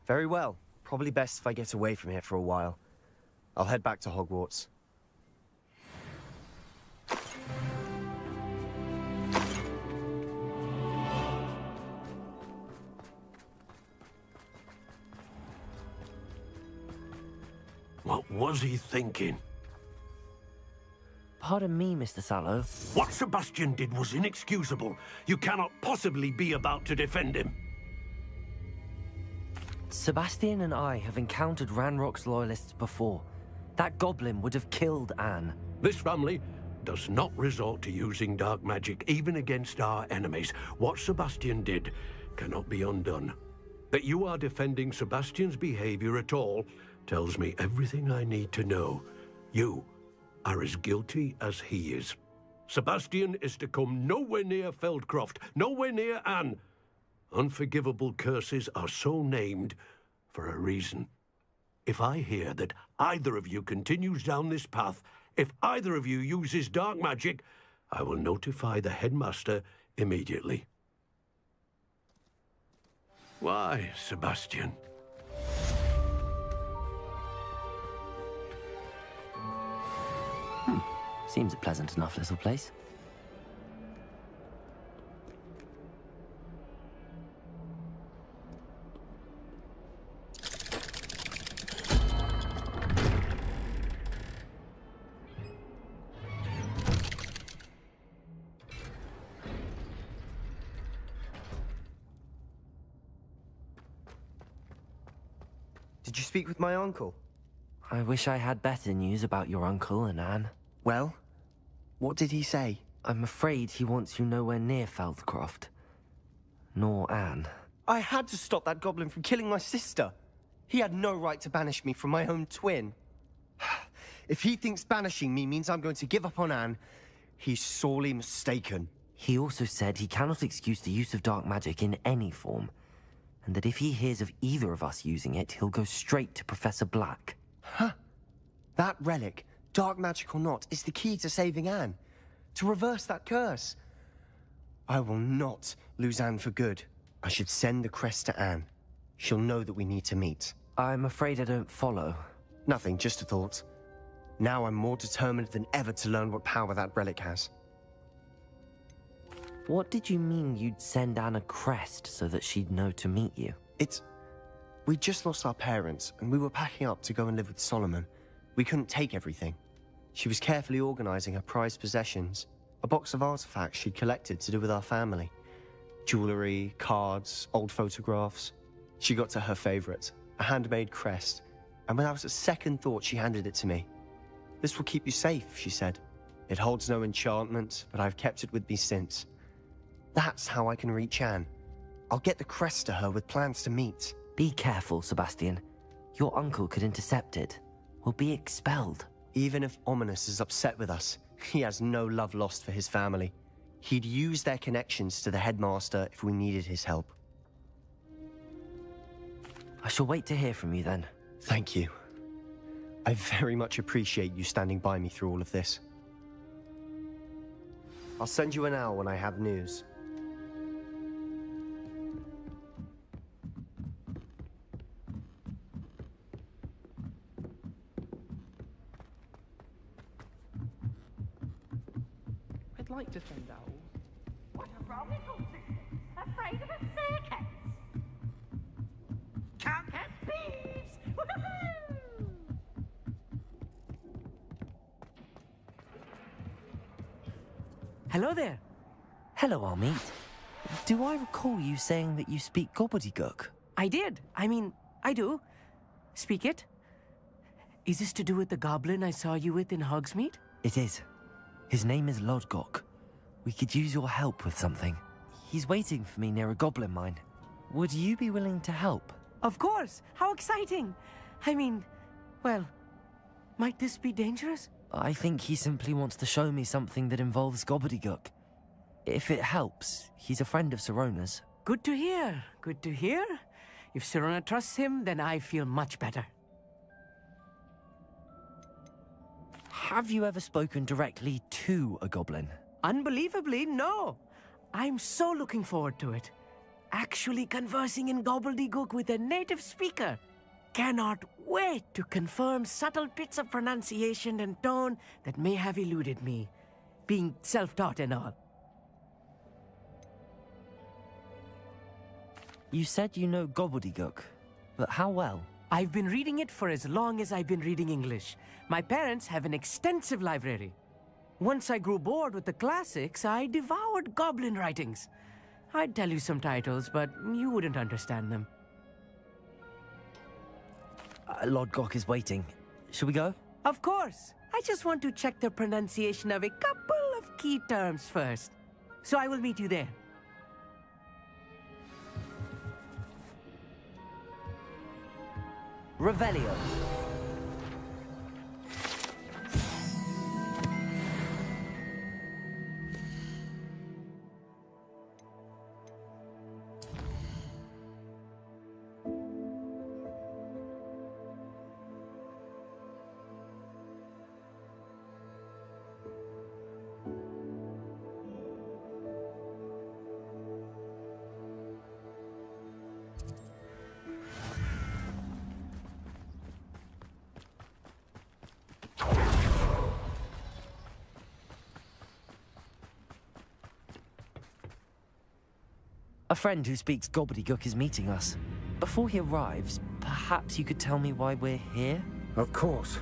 Very well. Probably best if I get away from here for a while. I'll head back to Hogwarts. What was he thinking? Pardon me, Mr. Sallow. What Sebastian did was inexcusable. You cannot possibly be about to defend him. Sebastian and I have encountered Ranrock's loyalists before. That goblin would have killed Anne. This family does not resort to using dark magic, even against our enemies. What Sebastian did cannot be undone. That you are defending Sebastian's behavior at all tells me everything I need to know. You are as guilty as he is. Sebastian is to come nowhere near Feldcroft, nowhere near Anne. Unforgivable curses are so named for a reason. If I hear that either of you continues down this path, if either of you uses dark magic, I will notify the headmaster immediately. Why, Sebastian? Seems a pleasant enough little place. Did you speak with my uncle? I wish I had better news about your uncle and Anne. Well, what did he say? I'm afraid he wants you nowhere near Feldcroft. Nor Anne. I had to stop that goblin from killing my sister. He had no right to banish me from my own twin. If he thinks banishing me means I'm going to give up on Anne, he's sorely mistaken. He also said he cannot excuse the use of dark magic in any form, and that if he hears of either of us using it, he'll go straight to Professor Black. Huh? That relic, dark magic or not, is the key to saving Anne. To reverse that curse. I will not lose Anne for good. I should send the crest to Anne. She'll know that we need to meet. I'm afraid I don't follow. Nothing, just a thought. Now I'm more determined than ever to learn what power that relic has. What did you mean you'd send Anne a crest so that she'd know to meet you? We just lost our parents, and we were packing up to go and live with Solomon. We couldn't take everything. She was carefully organizing her prized possessions, a box of artifacts she'd collected to do with our family. Jewelry, cards, old photographs. She got to her favorite, a handmade crest, and without a second thought she handed it to me. "This will keep you safe," she said. "It holds no enchantment, but I've kept it with me since. That's how I can reach Anne. I'll get the crest to her with plans to meet." Be careful, Sebastian. Your uncle could intercept it. We'll be expelled. Even if Ominous is upset with us, he has no love lost for his family. He'd use their connections to the headmaster if we needed his help. I shall wait to hear from you then. Thank you. I very much appreciate you standing by me through all of this. I'll send you an owl when I have news. I'd like to send owls. What a radical system! Afraid of a circus! Can't catch thieves! Woohoo! Hello there. Hello, Armeet. Do I recall you saying that you speak gobbledygook? I did. I mean, I do. Speak it. Is this to do with the goblin I saw you with in Hogsmeade? It is. His name is Lodgok. We could use your help with something. He's waiting for me near a goblin mine. Would you be willing to help? Of course. How exciting. I mean, well, might this be dangerous? I think he simply wants to show me something that involves gobbledygook. If it helps, he's a friend of Sirona's. Good to hear. Good to hear. If Sirona trusts him, then I feel much better. Have you ever spoken directly to a goblin? Unbelievably, no. I'm so looking forward to it. Actually conversing in gobbledygook with a native speaker. Cannot wait to confirm subtle bits of pronunciation and tone that may have eluded me, being self-taught and all. You said you know gobbledygook, but how well? I've been reading it for as long as I've been reading English. My parents have an extensive library. Once I grew bored with the classics, I devoured goblin writings. I'd tell you some titles, but you wouldn't understand them. Lodgok is waiting. Shall we go? Of course. I just want to check the pronunciation of a couple of key terms first. So I will meet you there. Revelio. A friend who speaks gobbledygook is meeting us. Before he arrives, perhaps you could tell me why we're here? Of course.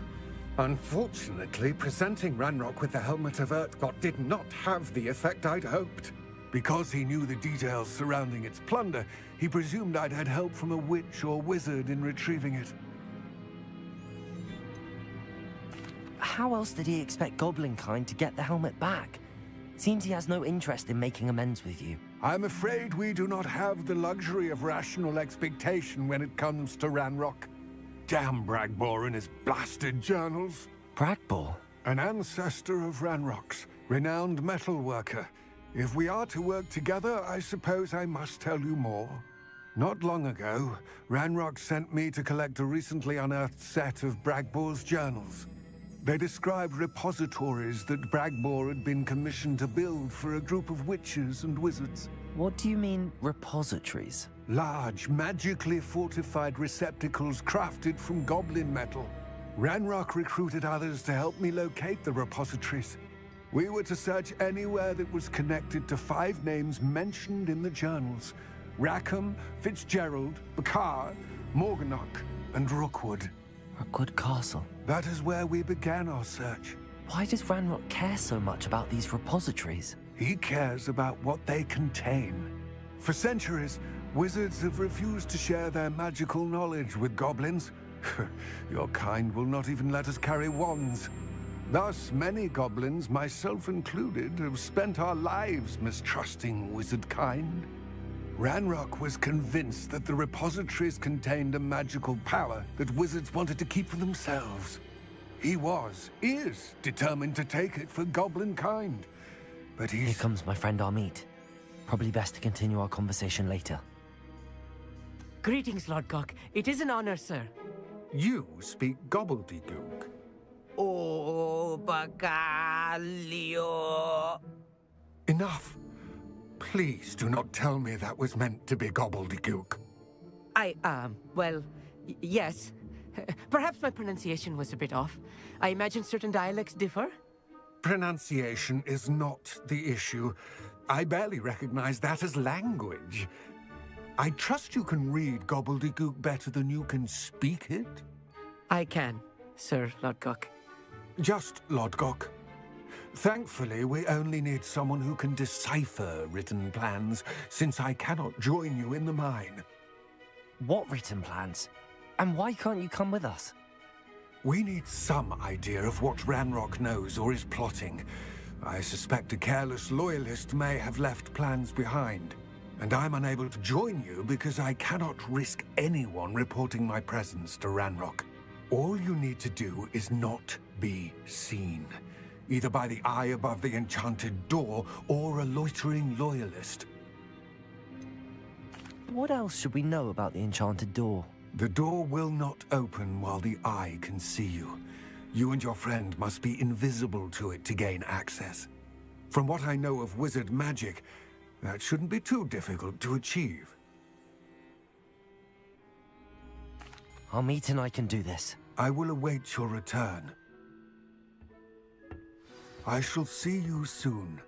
Unfortunately, presenting Ranrock with the Helmet of Urtkot did not have the effect I'd hoped. Because he knew the details surrounding its plunder, he presumed I'd had help from a witch or wizard in retrieving it. how else did he expect Goblinkind to get the helmet back? Seems he has no interest in making amends with you. I'm afraid we do not have the luxury of rational expectation when it comes to Ranrock. Damn Bragbor and his blasted journals. Bragbor? An ancestor of Ranrock's, renowned metal worker. If we are to work together, I suppose I must tell you more. Not long ago, Ranrock sent me to collect a recently unearthed set of Bragbor's journals. They described repositories that Bragbor had been commissioned to build for a group of witches and wizards. What do you mean, repositories? Large, magically fortified receptacles crafted from goblin metal. Ranrock recruited others to help me locate the repositories. We were to search anywhere that was connected to 5 names mentioned in the journals: Rackham, Fitzgerald, Bakar, Morganach, and Rookwood. Rookwood Castle. That is where we began our search. Why does Ranrock care so much about these repositories? He cares about what they contain. For centuries, wizards have refused to share their magical knowledge with goblins. Your kind will not even let us carry wands. Thus, many goblins, myself included, have spent our lives mistrusting wizard kind. Ranrock was convinced that the repositories contained a magical power that wizards wanted to keep for themselves. He is determined to take it for goblin kind. But Here comes my friend Amit. Probably best to continue our conversation later. Greetings, Lord Cock. It is an honor, sir. You speak gobbledygook. Oh, Bagalio. Enough. Please do not tell me that was meant to be gobbledygook. Well, yes. Perhaps my pronunciation was a bit off. I imagine certain dialects differ. Pronunciation is not the issue. I barely recognize that as language. I trust you can read gobbledygook better than you can speak it? I can, Sir Lodgok. Just Lodgok. Thankfully, we only need someone who can decipher written plans, since I cannot join you in the mine. What written plans? And why can't you come with us? We need some idea of what Ranrock knows or is plotting. I suspect a careless loyalist may have left plans behind. And I'm unable to join you because I cannot risk anyone reporting my presence to Ranrock. All you need to do is not be seen, either by the eye above the enchanted door or a loitering loyalist. What else should we know about the enchanted door? The door will not open while the eye can see you. You and your friend must be invisible to it to gain access. From what I know of wizard magic, that shouldn't be too difficult to achieve. Amit and I can do this. I will await your return. I shall see you soon.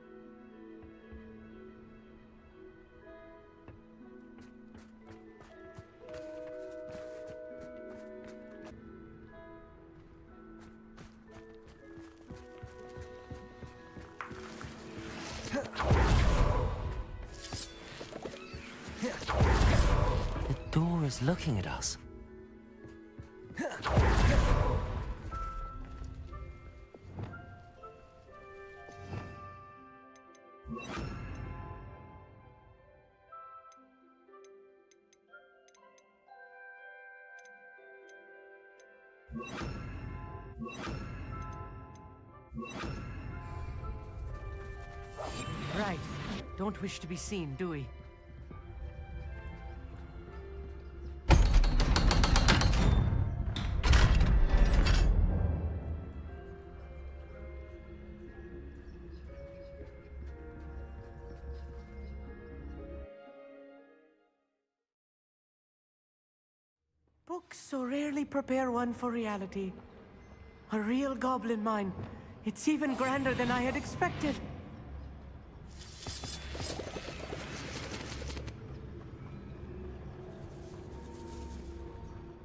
The door is looking at us. Right. Don't wish to be seen, do we? Books so rarely prepare one for reality. A real goblin mine. It's even grander than I had expected.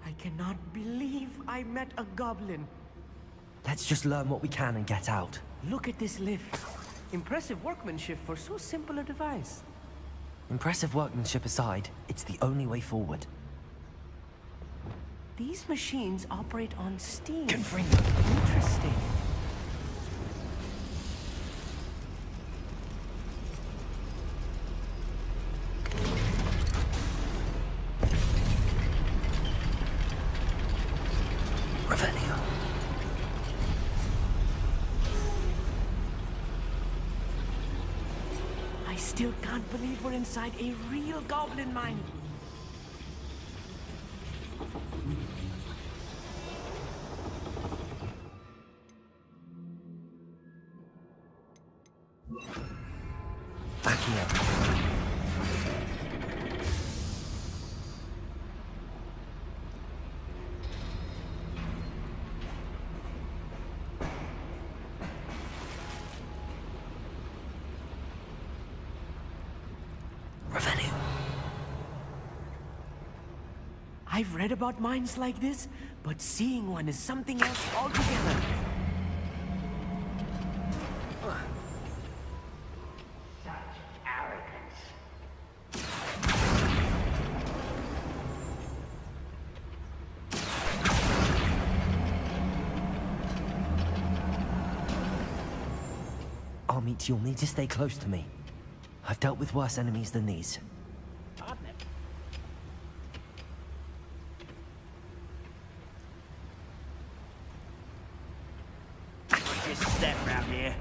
I cannot believe I met a goblin. Let's just learn what we can and get out. Look at this lift. Impressive workmanship for so simple a device. Impressive workmanship aside, it's the only way forward. These machines operate on steam. Confringo. Interesting. still can't believe we're inside a real goblin mine. Back here. Revenue. I've read about mines like this, but seeing one is something else altogether. Amit, you'll need to stay close to me. I've dealt with worse enemies than these. Just step round here.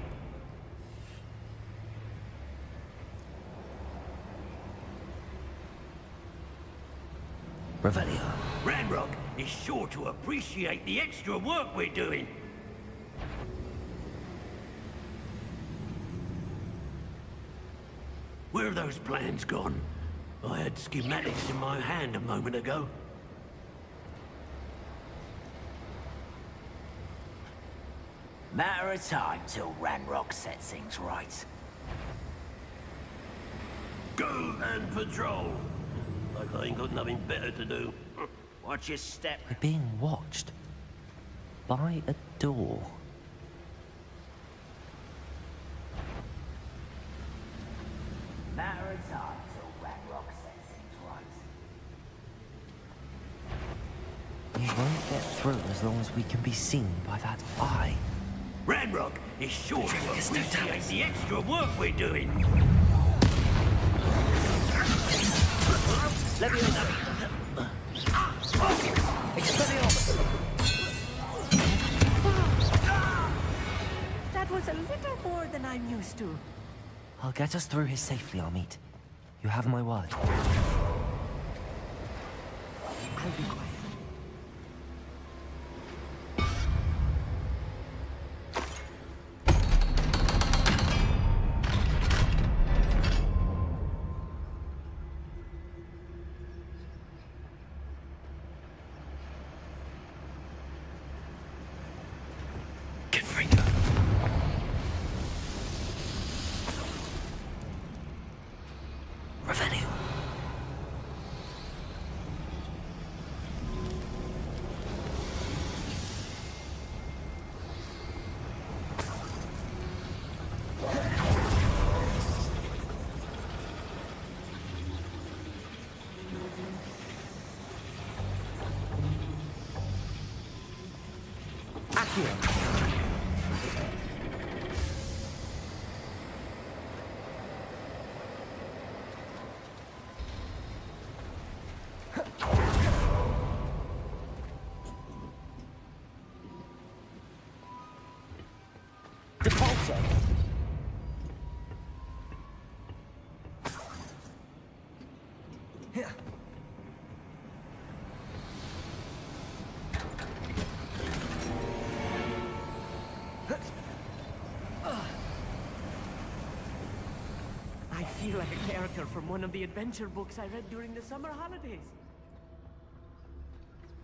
Revelio. Ranrock is sure to appreciate the extra work we're doing. Where have those plans gone? I had schematics in my hand a moment ago. Matter of time till Ranrock sets things right. Go and patrol. Like I ain't got nothing better to do. Watch your step. We're being watched. By a door. Matter of time till Ranrock sets things right. We won't get through as long as we can be seen by that eye. Ranrock is sure to appreciate the extra work we're doing. Let me know. Expelliarmus. That was a little more than I'm used to. I'll get us through here safely, Amit. You have my word. I'll be quiet. Revenue. Depulso. I feel like a character from one of the adventure books I read during the summer holidays.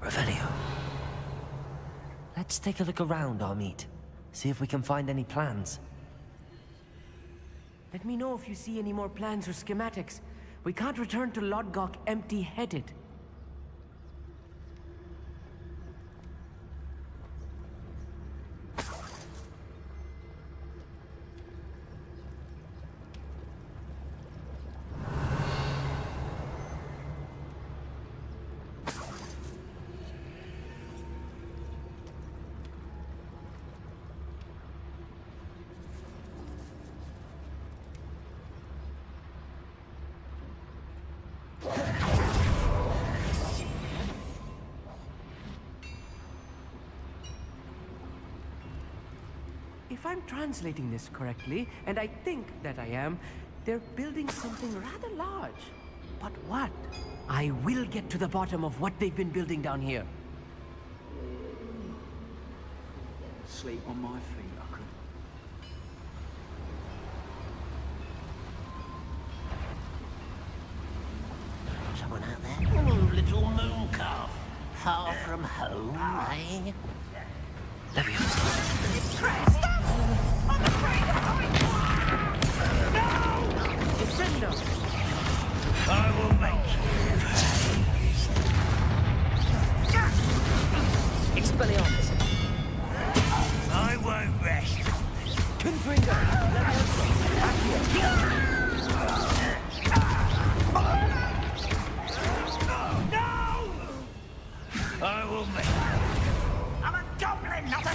Revelio. Let's take a look around, Amit. See if we can find any plans. Let me know if you see any more plans or schematics. We can't return to Lodgok empty-headed. If I'm translating this correctly, and I think that I am, They're building something rather large. But what? I will get to the bottom of what they've been building down here. Sleep on my feet, I could. Someone out there? Oh, little moon calf. Far from home, eh? Defender! I will make you. Expelliarmus! I won't rest. Confringo! I will make you. I'm a goblin, not a...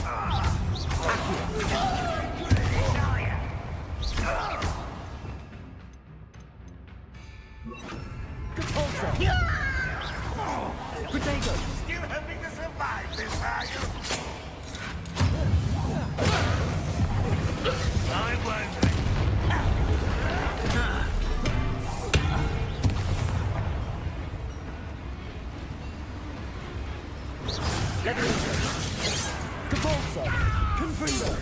Repulsor! Potato! Still hoping to survive this, are you? I won't. Repulsor! Confringo!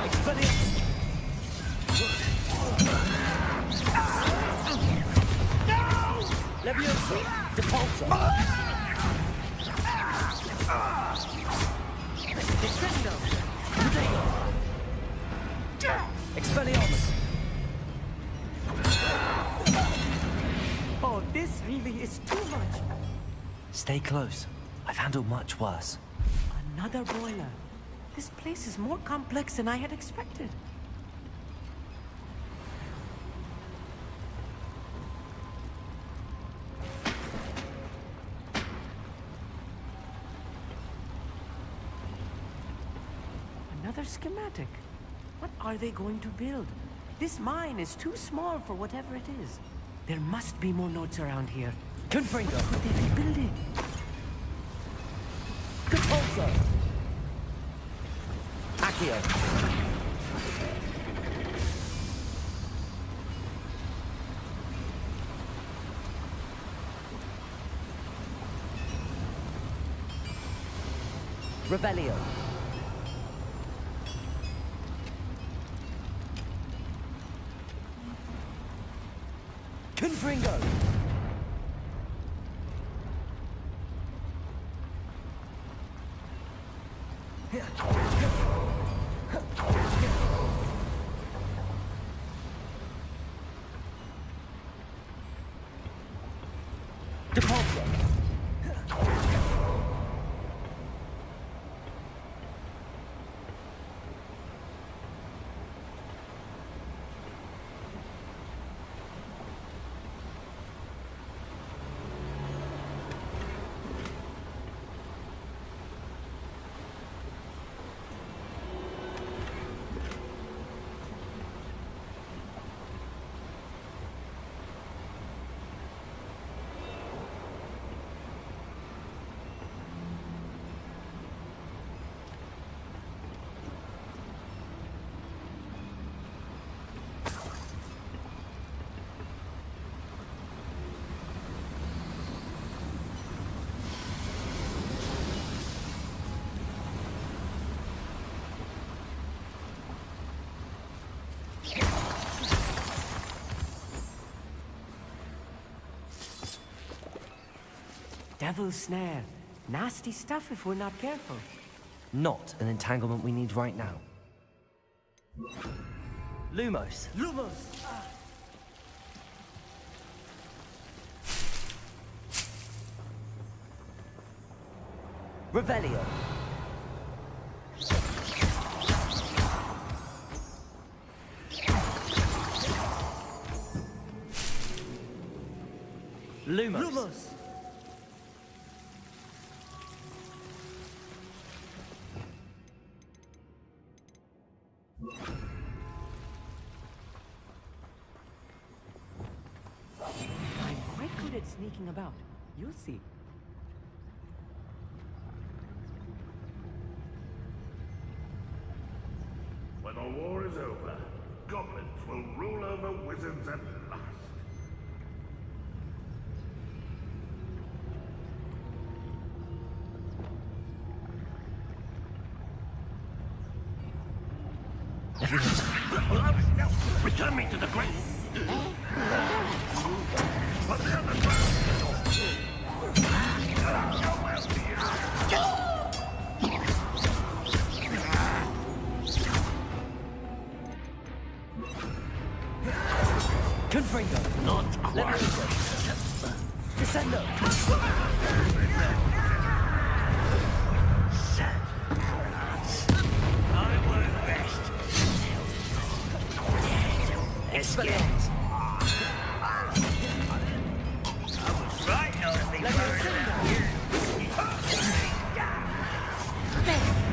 Expelliarmus! Levioso! Repulsor! Defender! Potato! Expelliarmus! Oh, this really is too much. Stay close. I've handled much worse. Another boiler. This place is more complex than I had expected. Another schematic. What are they going to build? This mine is too small for whatever it is. There must be more notes around here. Confringo! What could they be building? Repulsor! Accio! Revelio! Confringo! Depulsor! Devil's snare. Nasty stuff if we're not careful. Not an entanglement we need right now. Lumos. Lumos! Revelio! Lumos. Lumos! I'm quite good at sneaking about. You'll see. When the war is over, goblins will rule over wizards at last. Return me to the grave. Confringo. Not quite. Descendo. I won't rest until Expelliarmus. I was right not to be worried about you.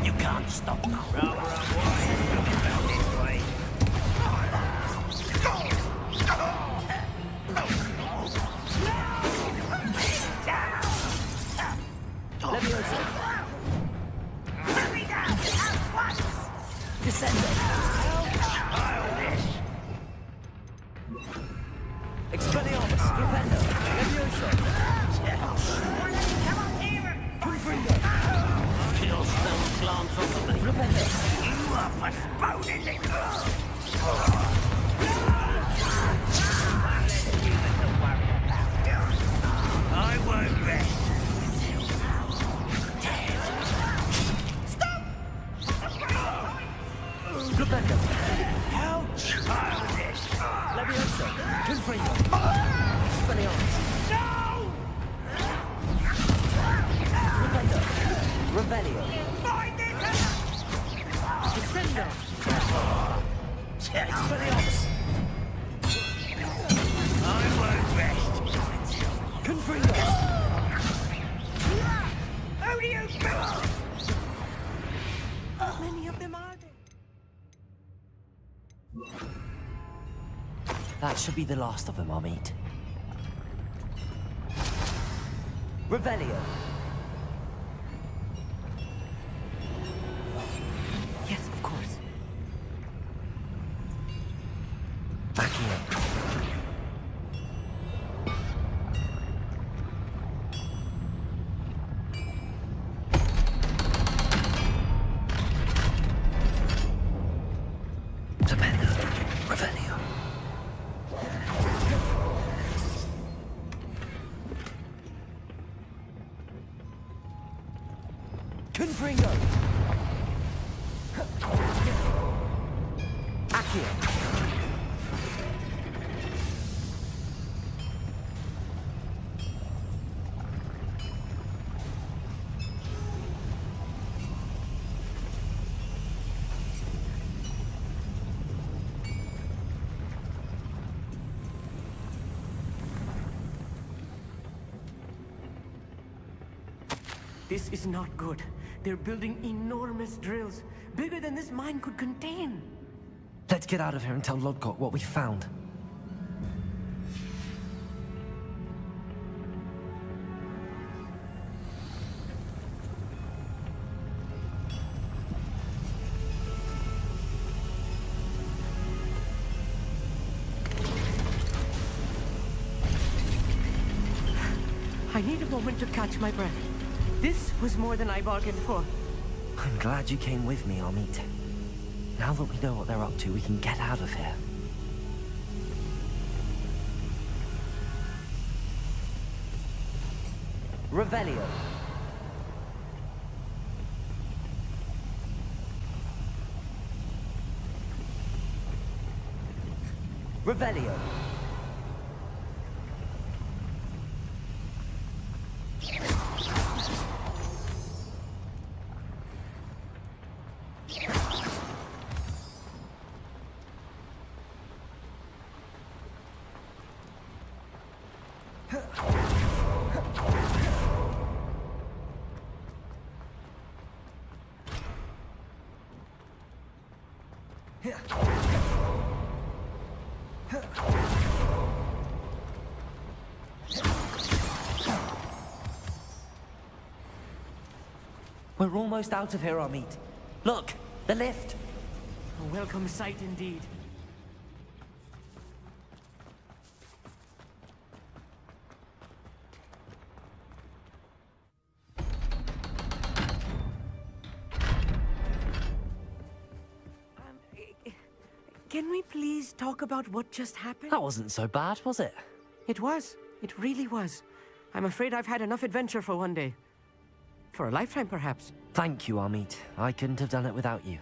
You can't stop now. Rather unwise about this way. Leviosa. Hurry down at once! Descendo. Childish! Expelliarmus. Flipendo. Leviosa. Confringo. Kill stone glance off of me. Flipendo. You are postponing it. I won't rest until dead. Flipendo. How childish! Leviosa. Confringo. Expelliarmus. Flipendo. Revelio. Descendo. Expelliarmus. I won't rest Confringo. Who do you think? How many of them are there? That should be the last of them, Amit. Revelio. Yes, of course. Back here. Tremendo. Revelio. Confringo. Accio. This is not good. They're building enormous drills, bigger than this mine could contain. Let's get out of here and tell Lodgok what we found. I need a moment to catch my breath. This was more than I bargained for. I'm glad you came with me, Amit. Now that we know what they're up to, we can get out of here. Revelio. Revelio. We're almost out of here, Amit. Look, the lift. A welcome sight indeed. Can we please talk about what just happened? That wasn't so bad, was it? It was. It really was. I'm afraid I've had enough adventure for one day. For a lifetime, perhaps. Thank you, Amit. I couldn't have done it without you.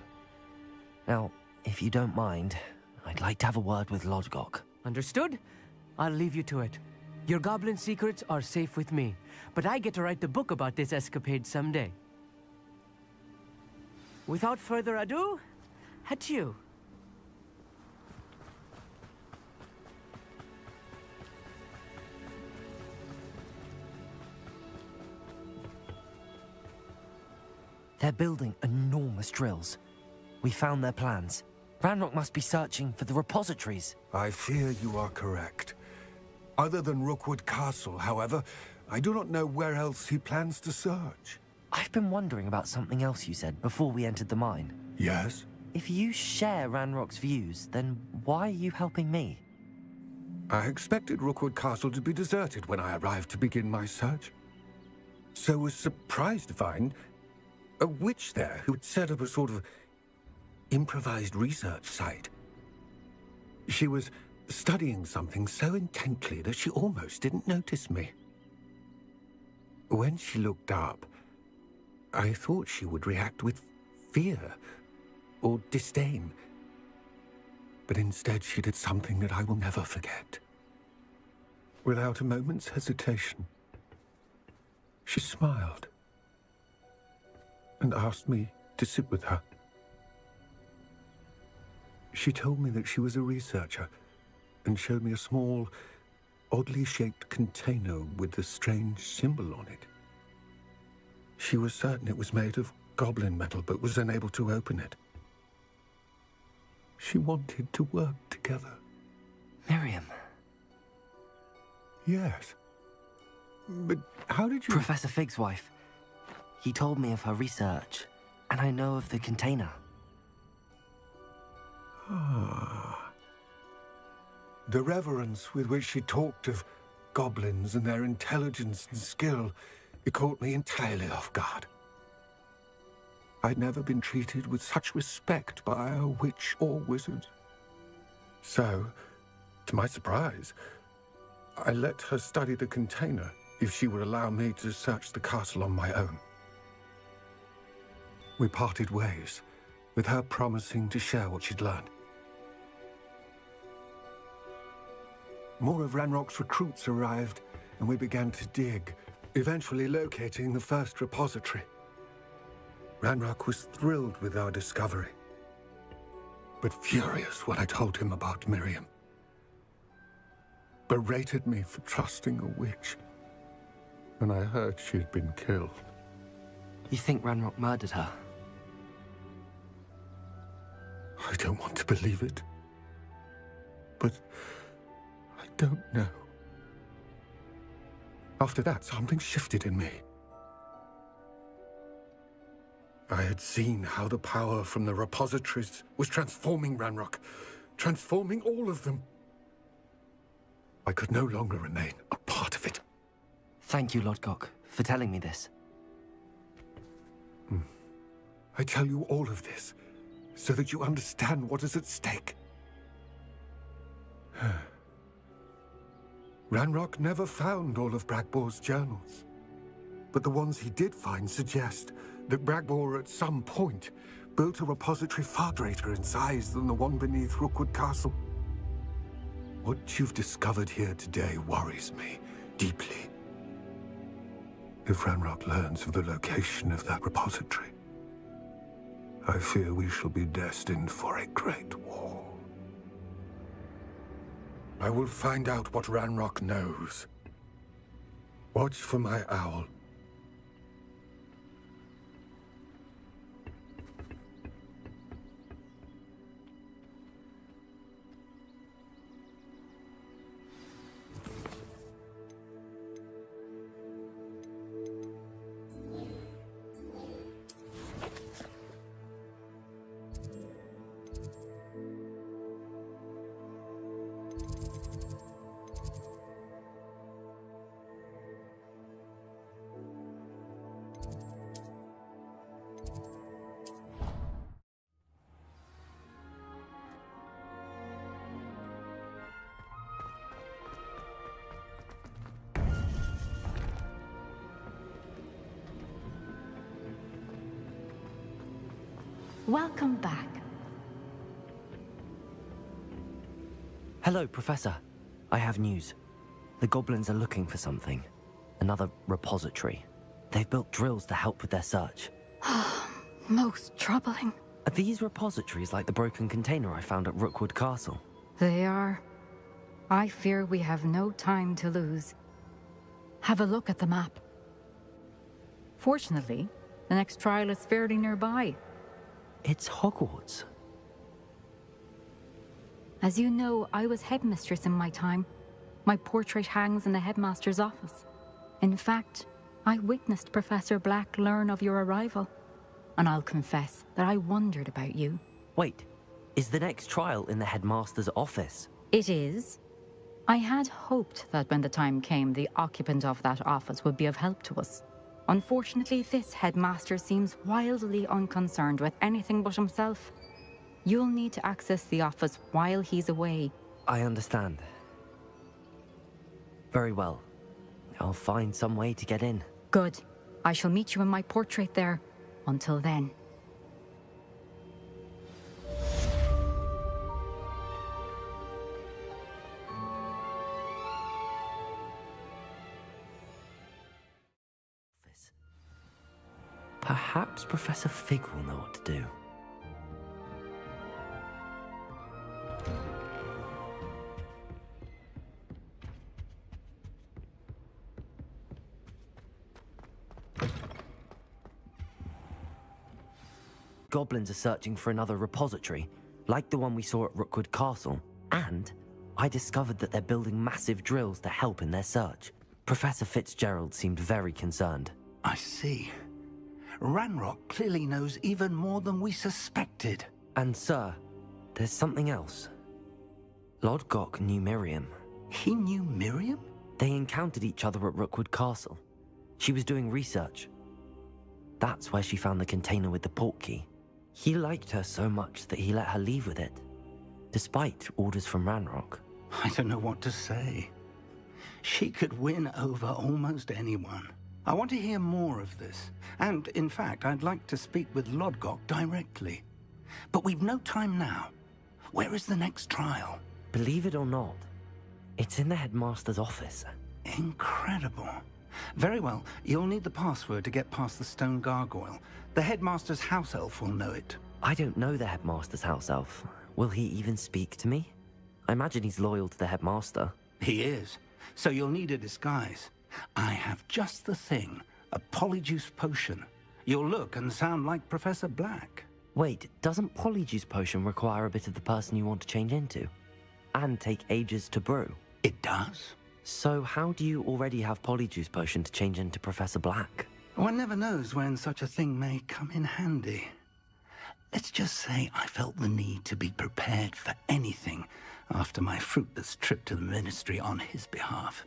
Now, if you don't mind, I'd like to have a word with Lodgok. Understood? I'll leave you to it. Your goblin secrets are safe with me, but I get to write the book about this escapade someday. Without further ado, adieu. They're building enormous drills. We found their plans. Ranrock must be searching for the repositories. I fear you are correct. Other than Rookwood Castle, however, I do not know where else he plans to search. I've been wondering about something else you said before we entered the mine. Yes? If you share Ranrock's views, then why are you helping me? I expected Rookwood Castle to be deserted when I arrived to begin my search. So was surprised to find a witch there who had set up a sort of improvised research site. She was studying something so intently that she almost didn't notice me. When she looked up, I thought she would react with fear or disdain. But instead she did something that I will never forget. Without a moment's hesitation, she smiled and asked me to sit with her. She told me that she was a researcher and showed me a small, oddly shaped container with a strange symbol on it. She was certain it was made of goblin metal, but was unable to open it. She wanted to work together. Miriam. Yes. But how did you... Professor Fig's wife. He told me of her research, and I know of the container. Ah. The reverence with which she talked of goblins and their intelligence and skill, it caught me entirely off guard. I'd never been treated with such respect by a witch or wizard. So, to my surprise, I let her study the container if she would allow me to search the castle on my own. We parted ways, with her promising to share what she'd learned. More of Ranrock's recruits arrived, and we began to dig, eventually locating the first repository. Ranrock was thrilled with our discovery, but furious when I told him about Miriam. Berated me for trusting a witch when I heard she had been killed. You think Ranrock murdered her? I don't want to believe it, but I don't know. After that, something shifted in me. I had seen how the power from the repositories was transforming Ranrock, transforming all of them. I could no longer remain a part of it. Thank you, Lodgok, for telling me this. I tell you all of this so that you understand what is at stake. Ranrock never found all of Bragbor's journals, but the ones he did find suggest that Bragbor at some point built a repository far greater in size than the one beneath Rookwood Castle. What you've discovered here today worries me deeply. If Ranrock learns of the location of that repository, I fear we shall be destined for a great war. I will find out what Ranrock knows. Watch for my owl. Welcome back. Hello, Professor. I have news. The goblins are looking for something. Another repository. They've built drills to help with their search. Most troubling. Are these repositories like the broken container I found at Rookwood Castle? They are. I fear we have no time to lose. Have a look at the map. Fortunately, the next trial is fairly nearby. It's Hogwarts. As you know, I was headmistress in my time. My portrait hangs in the headmaster's office. In fact, I witnessed Professor Black learn of your arrival. And I'll confess that I wondered about you. Wait, is the next trial in the headmaster's office? It is. I had hoped that when the time came, the occupant of that office would be of help to us. Unfortunately, this headmaster seems wildly unconcerned with anything but himself. You'll need to access the office while he's away. I understand. Very well. I'll find some way to get in. Good. I shall meet you in my portrait there. Until then. Perhaps Professor Fig will know what to do. Goblins are searching for another repository, like the one we saw at Rookwood Castle. And I discovered that they're building massive drills to help in their search. Professor Fitzgerald seemed very concerned. I see. Ranrock clearly knows even more than we suspected. And sir, there's something else. Lodgok knew Miriam. He knew Miriam? They encountered each other at Rookwood Castle. She was doing research. That's where she found the container with the portkey. He liked her so much that he let her leave with it, despite orders from Ranrock. I don't know what to say. She could win over almost anyone. I want to hear more of this. And, in fact, I'd like to speak with Lodgok directly. But we've no time now. Where is the next trial? Believe it or not, it's in the headmaster's office. Incredible. Very well. You'll need the password to get past the stone gargoyle. The headmaster's house elf will know it. I don't know the headmaster's house elf. Will he even speak to me? I imagine he's loyal to the headmaster. He is. So you'll need a disguise. I have just the thing. A polyjuice potion. You'll look and sound like Professor Black. Wait, doesn't polyjuice potion require a bit of the person you want to change into? And take ages to brew? It does. So how do you already have polyjuice potion to change into Professor Black? One never knows when such a thing may come in handy. Let's just say I felt the need to be prepared for anything after my fruitless trip to the ministry on his behalf.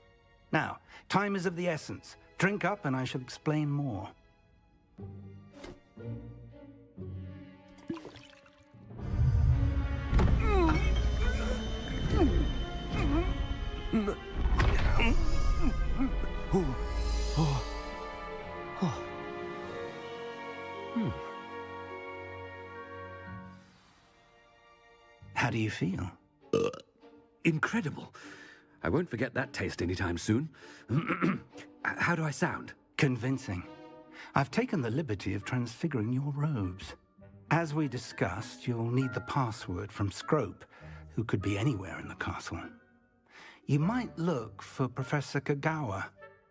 Now, time is of the essence. Drink up and I shall explain more. How do you feel? Incredible. I won't forget that taste anytime soon. How do I sound? Convincing. I've taken the liberty of transfiguring your robes. As we discussed, you'll need the password from Scrope, who could be anywhere in the castle. You might look for Professor Kagawa.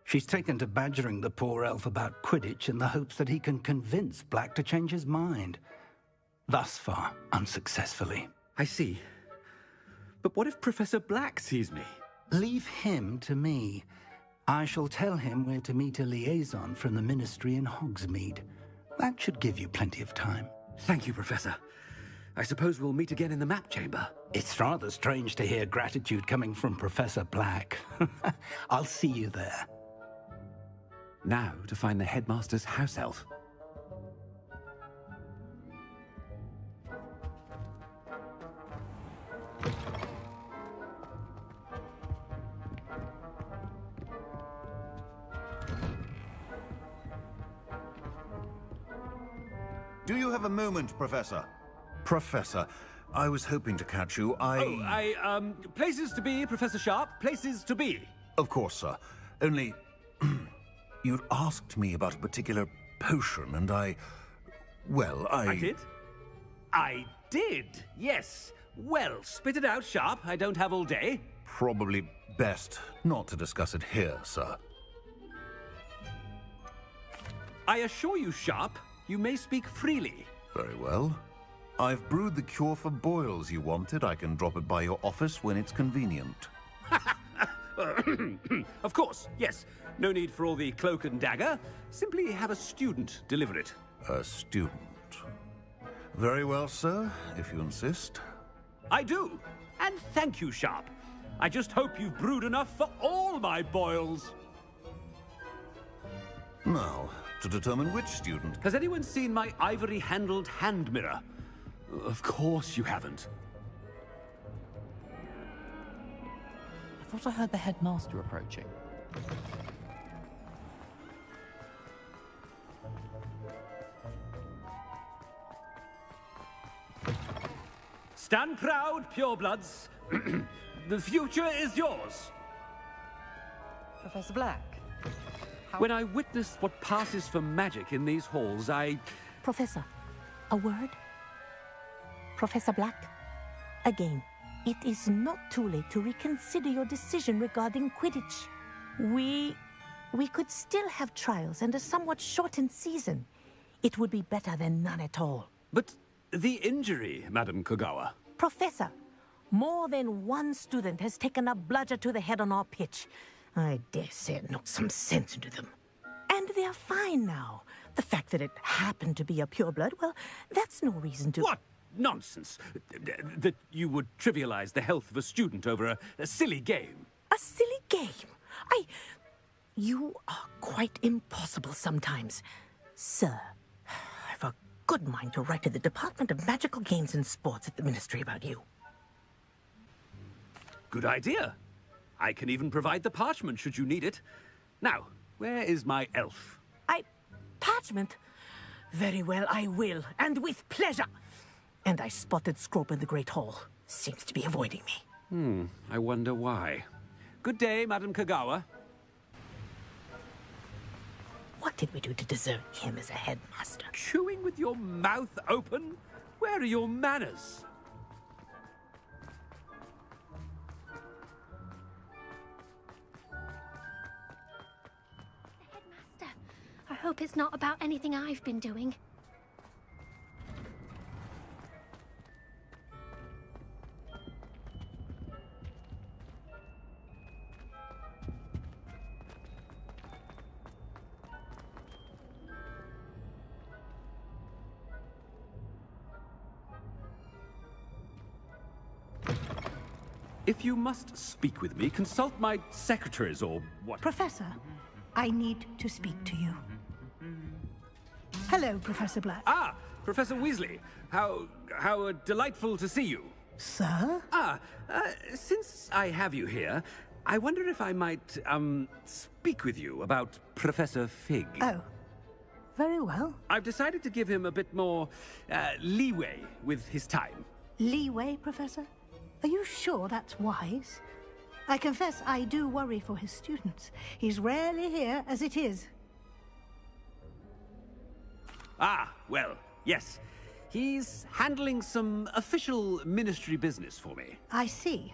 She's taken to badgering the poor elf about Quidditch in the hopes that he can convince Black to change his mind. Thus far, unsuccessfully. I see. But what if Professor Black sees me? Leave him to me. I shall tell him where to meet a liaison from the ministry in Hogsmeade. That should give you plenty of time. Thank you, Professor. I suppose we'll meet again in the map chamber. It's rather strange to hear gratitude coming from Professor Black. I'll see you there. Now to find the headmaster's house elf. Do you have a moment, Professor? Professor, I was hoping to catch you. Places to be, Professor Sharp. Places to be. Of course, sir. Only... you'd asked me about a particular potion, and I did? I did, yes. Well, spit it out, Sharp. I don't have all day. Probably best not to discuss it here, sir. I assure you, Sharp, you may speak freely. Very well. I've brewed the cure for boils you wanted. I can drop it by your office when it's convenient. Of course, yes. No need for all the cloak and dagger. Simply have a student deliver it. A student. Very well, sir, if you insist. I do. And thank you, Sharp. I just hope you've brewed enough for all my boils. Now, to determine which student... Has anyone seen my ivory-handled hand mirror? Of course you haven't. I thought I heard the headmaster approaching. Stand proud, purebloods. The future is yours. Professor Black? When I witness what passes for magic in these halls, Professor, a word? Professor Black, again, it is not too late to reconsider your decision regarding Quidditch. We could still have trials and a somewhat shortened season. It would be better than none at all. But the injury, Madam Kogawa. Professor, more than one student has taken a bludger to the head on our pitch. I dare say it knocked some sense into them. And they're fine now. The fact that it happened to be a pureblood, well, that's no reason to... What nonsense! That you would trivialize the health of a student over a silly game. A silly game? You are quite impossible sometimes. Sir, I've a good mind to write to the Department of Magical Games and Sports at the Ministry about you. Good idea. I can even provide the parchment should you need it. Now, where is my elf? Parchment? Very well, I will, and with pleasure. And I spotted Scrope in the Great Hall. Seems to be avoiding me. I wonder why. Good day, Madam Kogawa. What did we do to deserve him as a headmaster? Chewing with your mouth open? Where are your manners? Headmaster, I hope it's not about anything I've been doing. If you must speak with me, consult my secretaries or what... Professor, I need to speak to you. Hello, Professor Black. Ah, Professor Weasley. How delightful to see you. Sir? Since I have you here, I wonder if I might, speak with you about Professor Fig. Oh, very well. I've decided to give him a bit more, leeway with his time. Leeway, Professor? Are you sure that's wise? I confess I do worry for his students. He's rarely here as it is. Well, yes. He's handling some official ministry business for me. I see.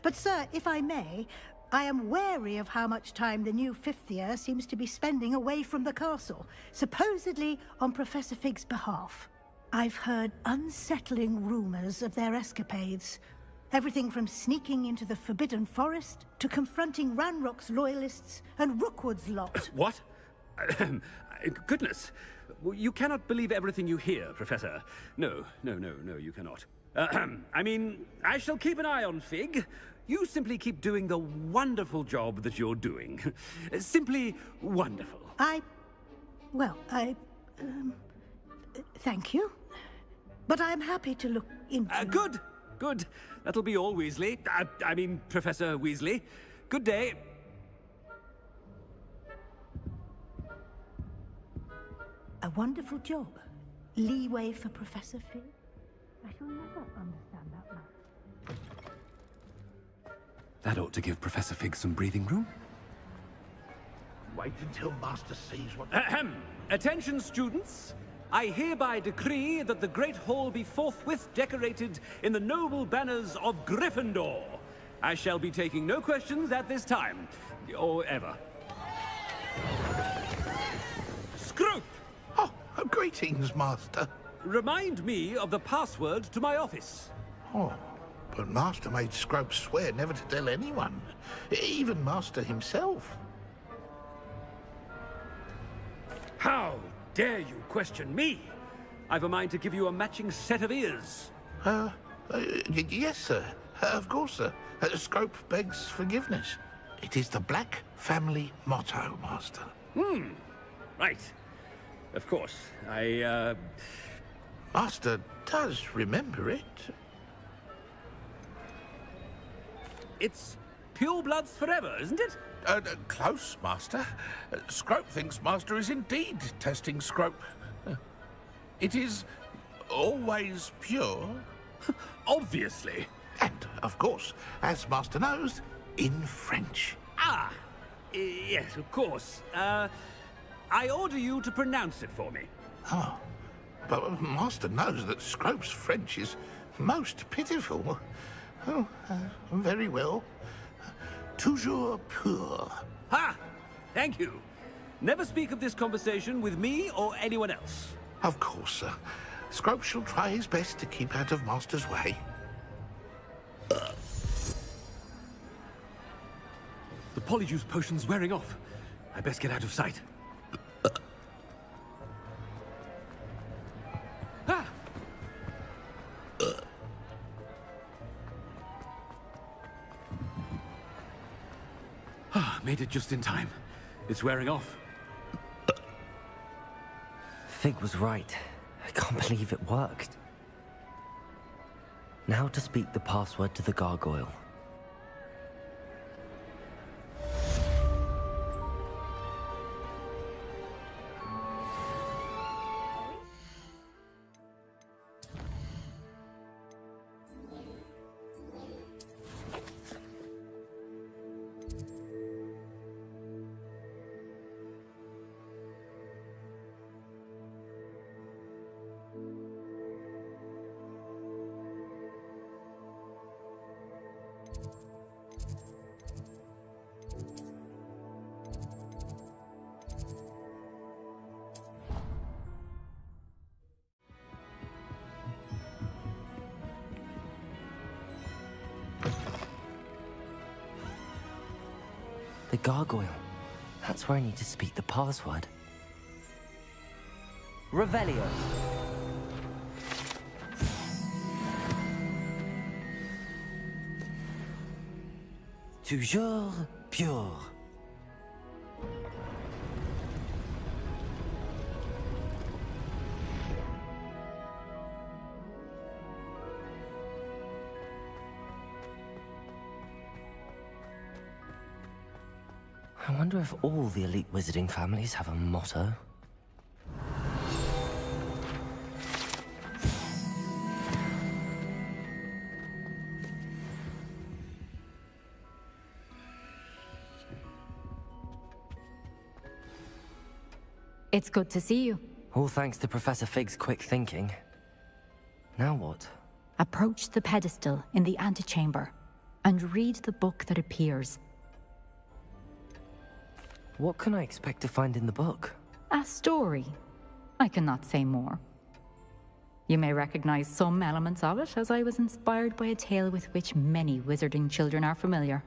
But, sir, if I may, I am wary of how much time the new fifth year seems to be spending away from the castle, supposedly on Professor Fig's behalf. I've heard unsettling rumors of their escapades. Everything from sneaking into the Forbidden Forest to confronting Ranrock's loyalists and Rookwood's lot. What? Goodness. You cannot believe everything you hear, Professor. No, you cannot. I mean, I shall keep an eye on Fig. You simply keep doing the wonderful job that you're doing. Simply wonderful. Thank you. But I'm happy to look into... Good. That'll be all, Weasley. I mean, Professor Weasley. Good day. A wonderful job. leeway for Professor Fig? I shall never understand that man. That ought to give Professor Fig some breathing room. Wait until Master sees what... Ahem! Attention, students! I hereby decree that the Great Hall be forthwith decorated in the noble banners of Gryffindor. I shall be taking no questions at this time, or ever. Scrope! Oh, greetings, Master. Remind me of the password to my office. Oh, but Master made Scrope swear never to tell anyone, even Master himself. How dare you question me? I've a mind to give you a matching set of ears. Yes, sir. Of course, sir. Scrope begs forgiveness. It is the Black family motto, Master. Right. Of course. Master does remember it. It's pure bloods forever, isn't it? Close, Master. Scrope thinks Master is indeed testing Scrope. It is always pure. Obviously. And, of course, as Master knows, in French. Ah! Yes, of course. I order you to pronounce it for me. Oh. But Master knows that Scrope's French is most pitiful. Oh, very well. Toujours pur. Ha! Thank you. Never speak of this conversation with me or anyone else. Of course, sir. Scrope shall try his best to keep out of Master's way. The polyjuice potion's wearing off. I best get out of sight. Made it just in time. It's wearing off. Fig was right. I can't believe it worked. Now to speak the password to the gargoyle. The gargoyle. That's where I need to speak the password. Revelio. Toujours pure. I wonder if all the elite wizarding families have a motto. It's good to see you. All thanks to Professor Fig's quick thinking. Now what? Approach the pedestal in the antechamber and read the book that appears. What can I expect to find in the book? A story. I cannot say more. You may recognize some elements of it, as I was inspired by a tale with which many wizarding children are familiar.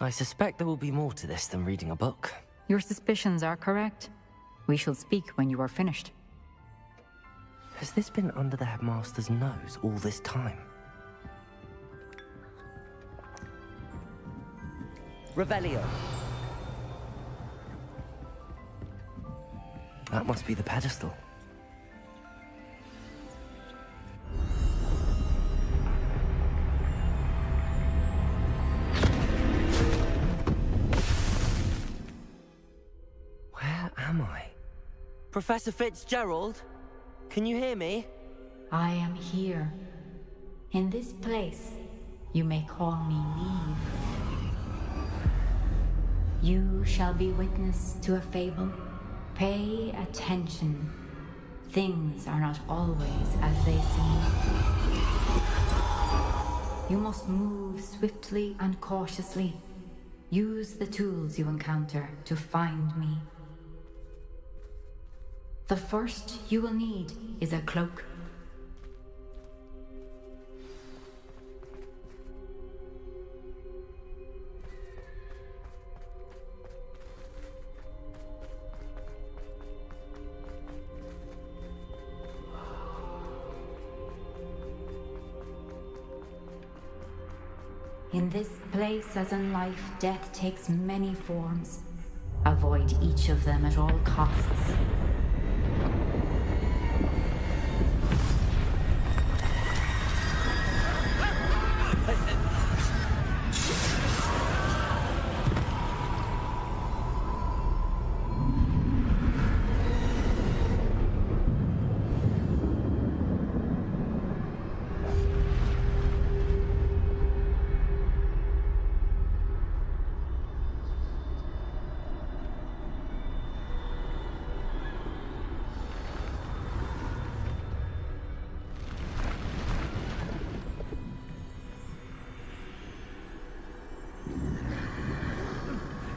I suspect there will be more to this than reading a book. Your suspicions are correct. We shall speak when you are finished. Has this been under the headmaster's nose all this time? Revelio. That must be the pedestal. Where am I? Professor Fitzgerald? Can you hear me? I am here. In this place, you may call me Neve. You shall be witness to a fable. Pay attention. Things are not always as they seem. You must move swiftly and cautiously. Use the tools you encounter to find me. The first you will need is a cloak. In this place, as in life, death takes many forms. Avoid each of them at all costs.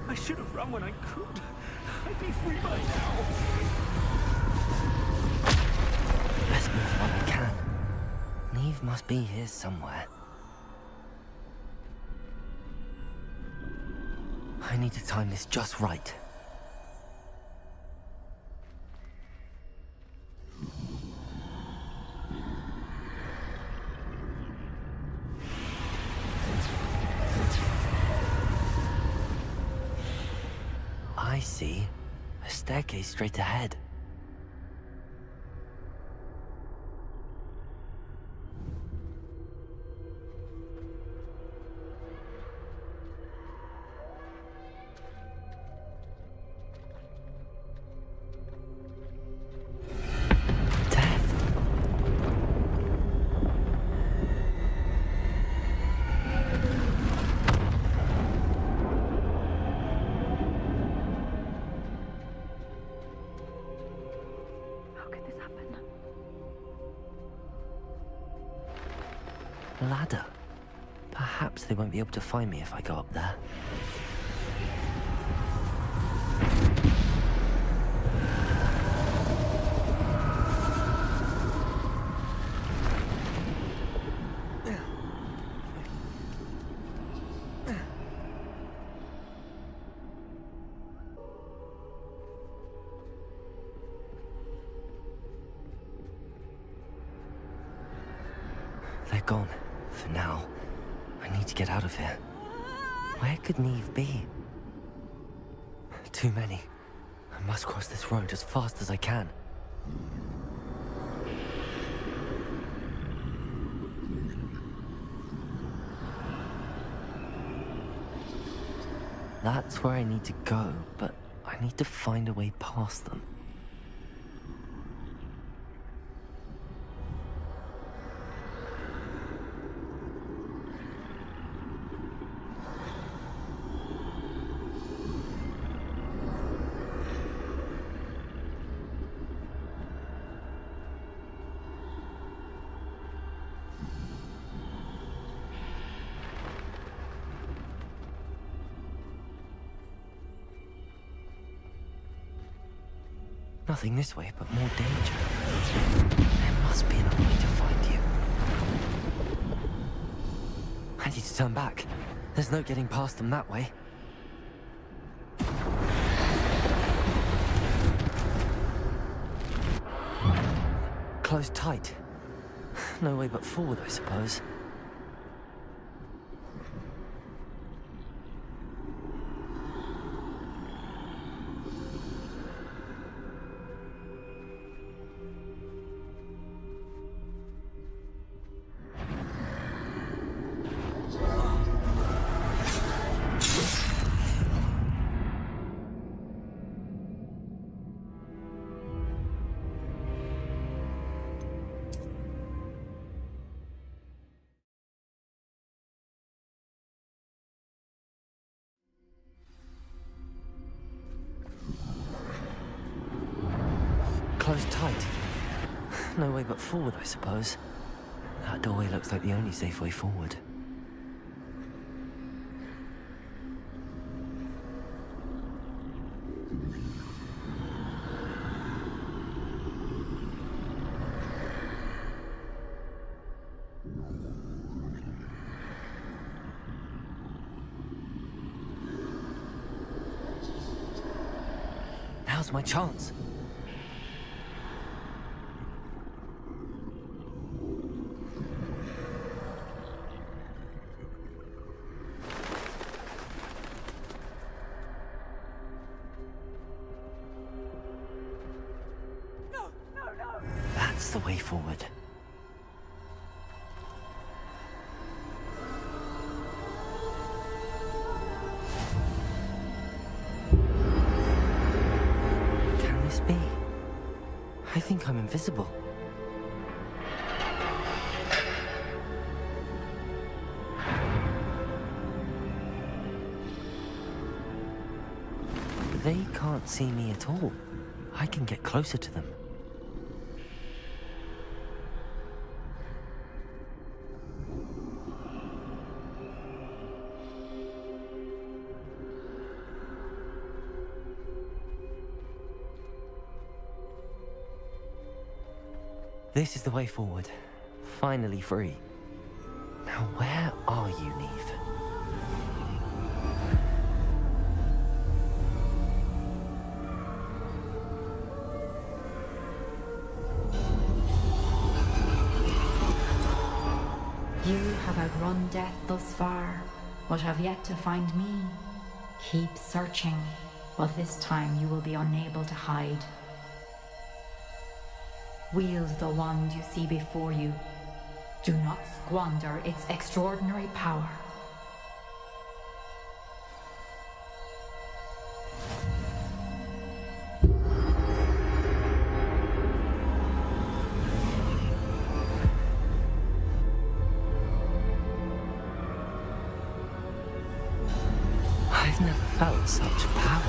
I should have run when I could. I'd be free by now. Let's move while we can. Neve must be here somewhere. I need to time this just right. I see. A staircase straight ahead. Ladder. Perhaps they won't be able to find me if I go up there. They're gone. For now. I need to get out of here. Where could Neve be? Too many. I must cross this road as fast as I can. That's where I need to go, but I need to find a way past them. Nothing this way, but more danger. There must be another way to find you. I need to turn back. There's no getting past them that way. Closed tight. No way but forward, I suppose. closed tight. No way but forward, I suppose. That doorway looks like the only safe way forward. Now's my chance. That's the way forward. Can this be? I think I'm invisible. They can't see me at all. I can get closer to them. This is the way forward. Finally free. Now where are you, Neve? You have outrun death thus far, but have yet to find me. Keep searching, but this time you will be unable to hide. Wield the wand you see before you. Do not squander its extraordinary power. I've never felt such power.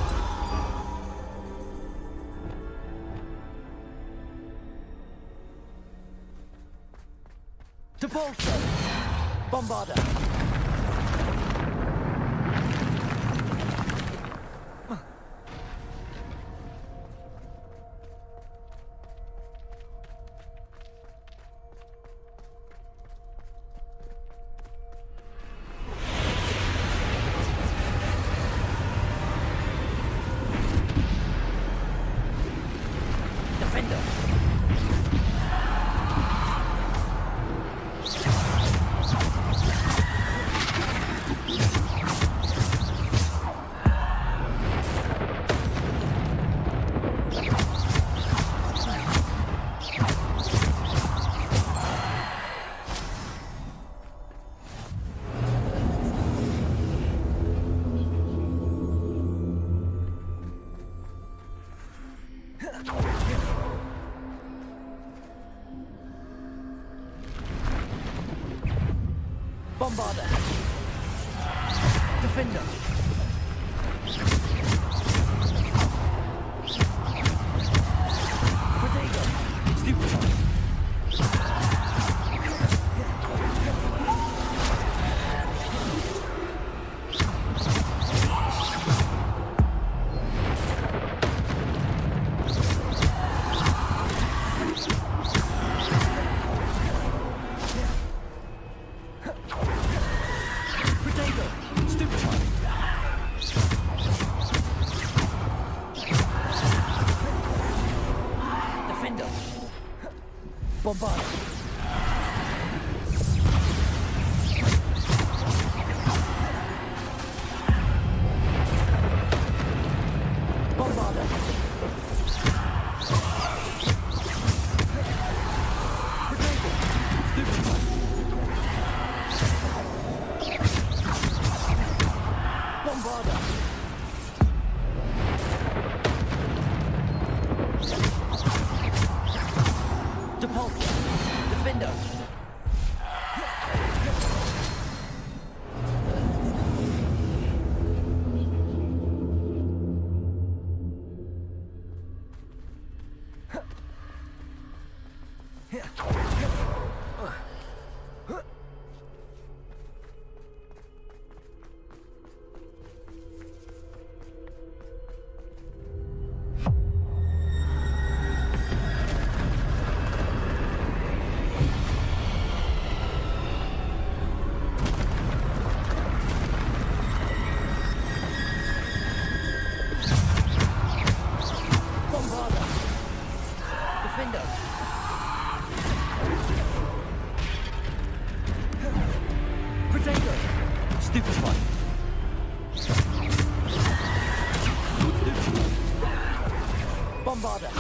To Bolso! Bombarda! Bombarda! Defender! Protego! Stupefy! Protego! Stupefy! Stupefy. Bombarder.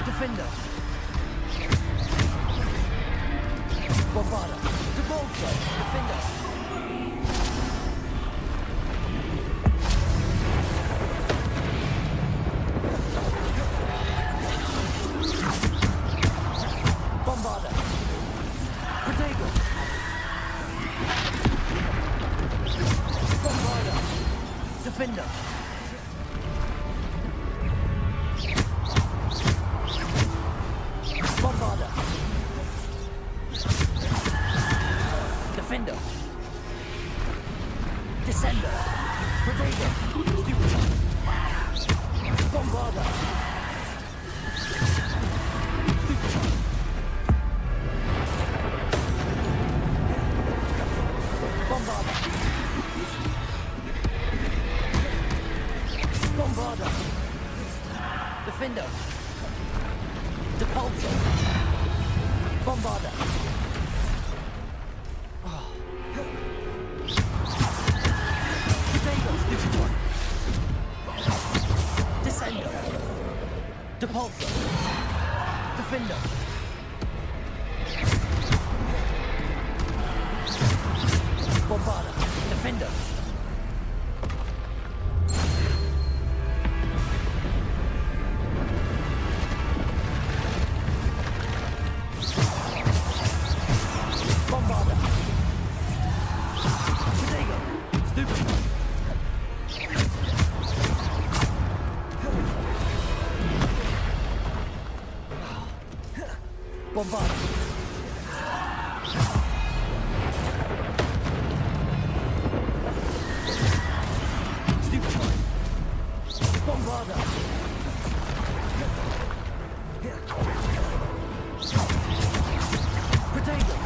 Defender. Bombarder. Debolso. Defender. Bombarder. Protego. Bombarder. Defender. Bombarder. Defender. Descender. Protego. Stupefy. Bombarder. Stupefy. Bombarder. Bombarder. Defender. Depulso. Bombarder. Protego. Stupefy. Descender. Depulso. Defender. Bombarder. Defender. Bombarder. Protego. Stupefy. Bombarder. Stupefy. Bombarder. Protego.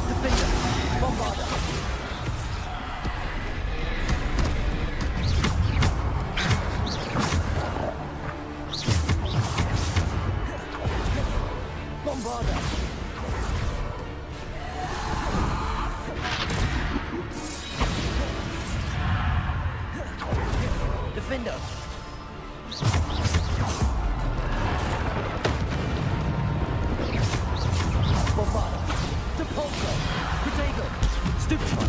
Defender. Bombarder. Bombarder. Defender. Bombarder. Depulso. Protego. Stupefy.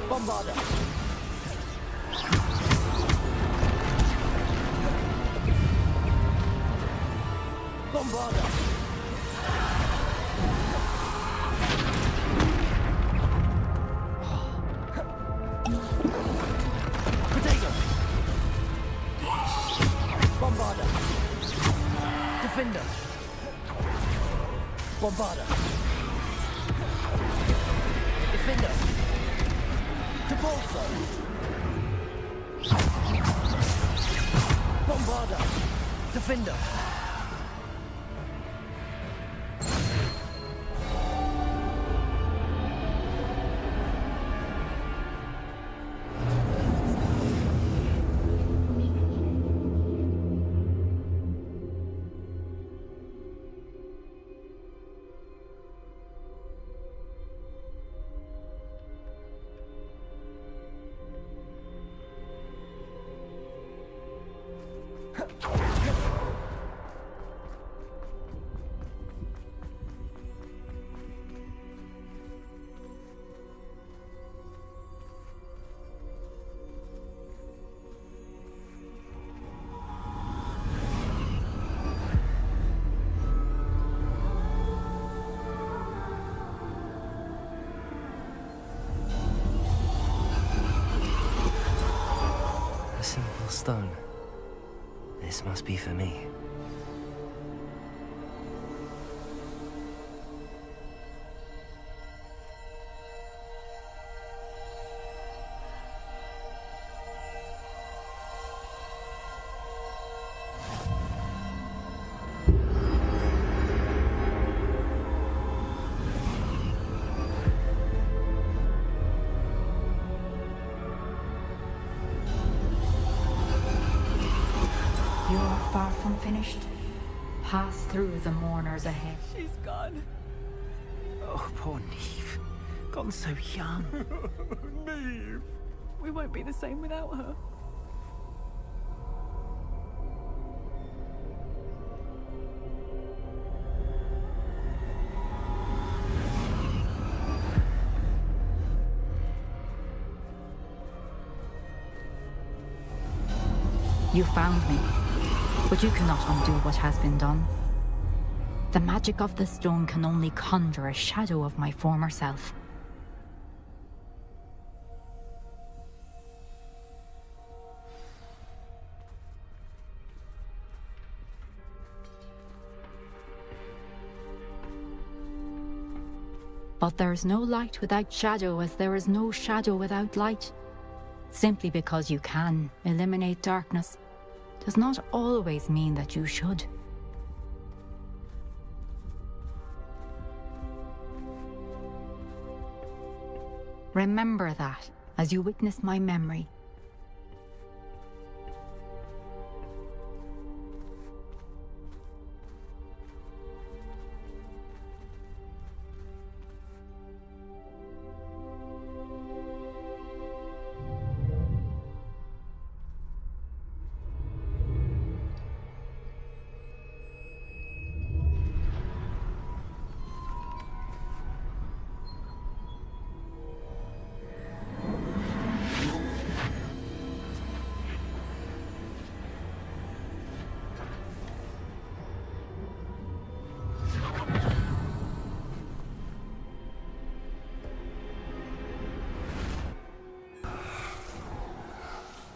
Bombarder. Bombarder. Protego. Bombarder. Defender. Bombarder. Defender. Depulso. Bombarder. Defender. A simple stone. This must be for me. unfinished, pass through the mourners ahead. She's gone. Oh, poor Neve. Gone so young. Neve! We won't be the same without her. You found me, but you cannot undo what has been done. The magic of the stone can only conjure a shadow of my former self. But there is no light without shadow, as there is no shadow without light. Simply because you can eliminate darkness does not always mean that you should. Remember that as you witness my memory.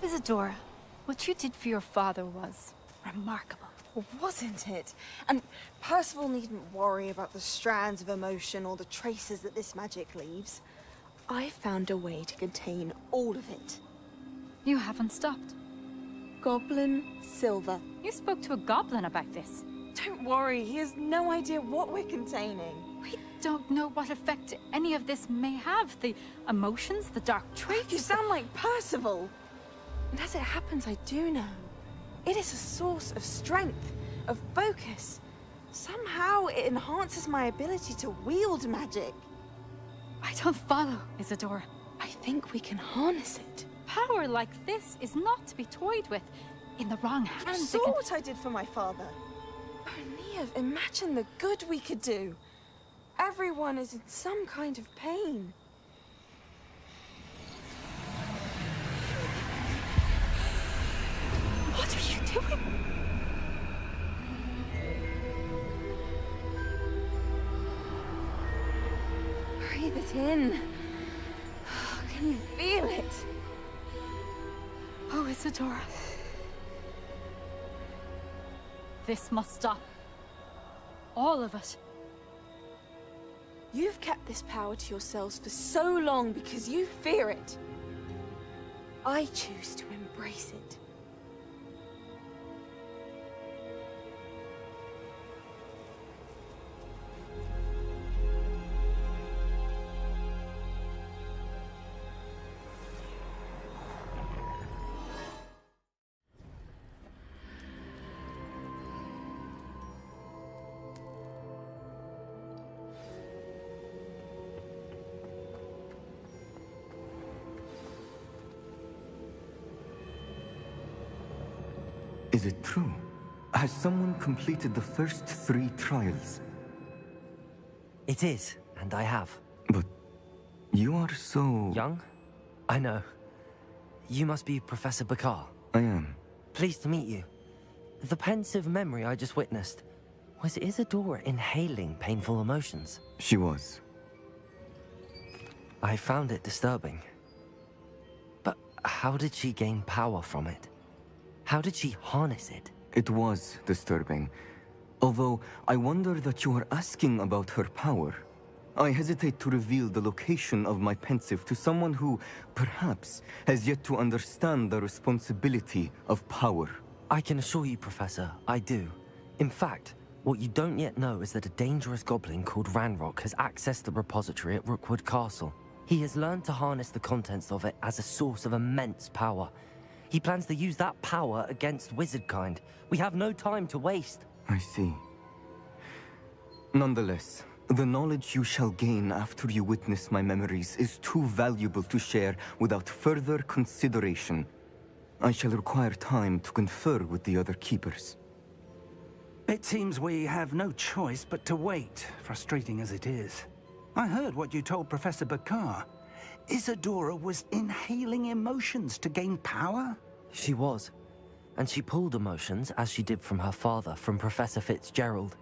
Isadora, what you did for your father was remarkable. Well, wasn't it? And Percival needn't worry about the strands of emotion or the traces that this magic leaves. I found a way to contain all of it. You haven't stopped. Goblin Silver. You spoke to a goblin about this. Don't worry, he has no idea what we're containing. We don't know what effect any of this may have. The emotions, the dark traits. You sound like Percival. And as it happens, I do know. It is a source of strength, of focus. Somehow it enhances my ability to wield magic. I don't follow, Isadora. I think we can harness it. Power like this is not to be toyed with. In the wrong hands, You saw what I did for my father. Oh, Neve, imagine the good we could do. Everyone is in some kind of pain. What are you doing? Breathe it in. Can you feel it? Oh, Isadora. This must stop. All of it. You've kept this power to yourselves for so long because you fear it. I choose to embrace it. Is it true? Has someone completed the first 3 trials? It is, and I have. But you are so... Young? I know. You must be Professor Bakar. I am. Pleased to meet you. The pensive memory I just witnessed, was Isadora inhaling painful emotions? She was. I found it disturbing. But how did she gain power from it? How did she harness it? It was disturbing. Although, I wonder that you are asking about her power. I hesitate to reveal the location of my pensive to someone who, perhaps, has yet to understand the responsibility of power. I can assure you, Professor, I do. In fact, what you don't yet know is that a dangerous goblin called Ranrock has accessed the repository at Rookwood Castle. He has learned to harness the contents of it as a source of immense power. He plans to use that power against wizardkind. We have no time to waste. I see. Nonetheless, the knowledge you shall gain after you witness my memories is too valuable to share without further consideration. I shall require time to confer with the other keepers. It seems we have no choice but to wait, frustrating as it is. I heard what you told Professor Bakar. Isadora was inhaling emotions to gain power? She was. And she pulled emotions, as she did from her father, from Professor Fitzgerald,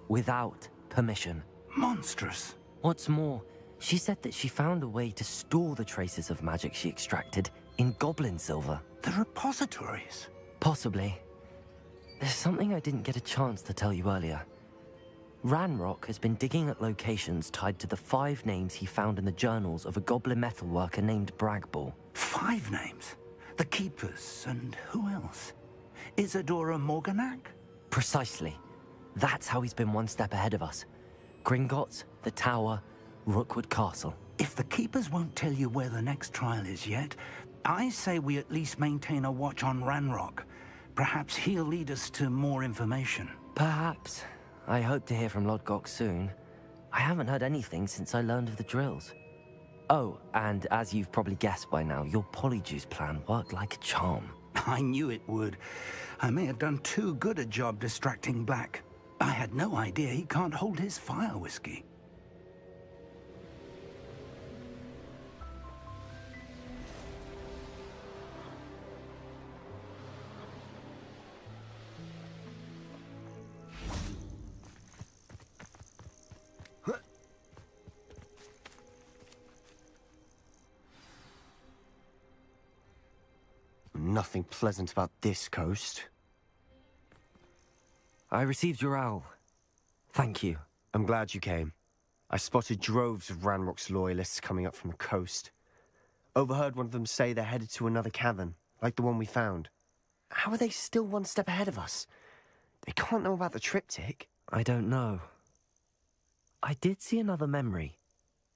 without permission. Monstrous. What's more, she said that she found a way to store the traces of magic she extracted in goblin silver. The repositories? Possibly. There's something I didn't get a chance to tell you earlier. Ranrock has been digging at locations tied to the 5 names he found in the journals of a goblin metalworker named Bragball. 5 names? The Keepers, and who else? Isadora Morganac? Precisely. That's how he's been one step ahead of us. Gringotts, the Tower, Rookwood Castle. If the Keepers won't tell you where the next trial is yet, I say we at least maintain a watch on Ranrock. Perhaps he'll lead us to more information. Perhaps. I hope to hear from Lodgok soon. I haven't heard anything since I learned of the drills. Oh, and as you've probably guessed by now, your Polyjuice plan worked like a charm. I knew it would. I may have done too good a job distracting Black. I had no idea he can't hold his fire whiskey. Nothing pleasant about this coast. I received your owl. Thank you. I'm glad you came. I spotted droves of Ranrock's loyalists coming up from the coast. Overheard one of them say they're headed to another cavern, like the one we found. How are they still one step ahead of us? They can't know about the triptych. I don't know. I did see another memory.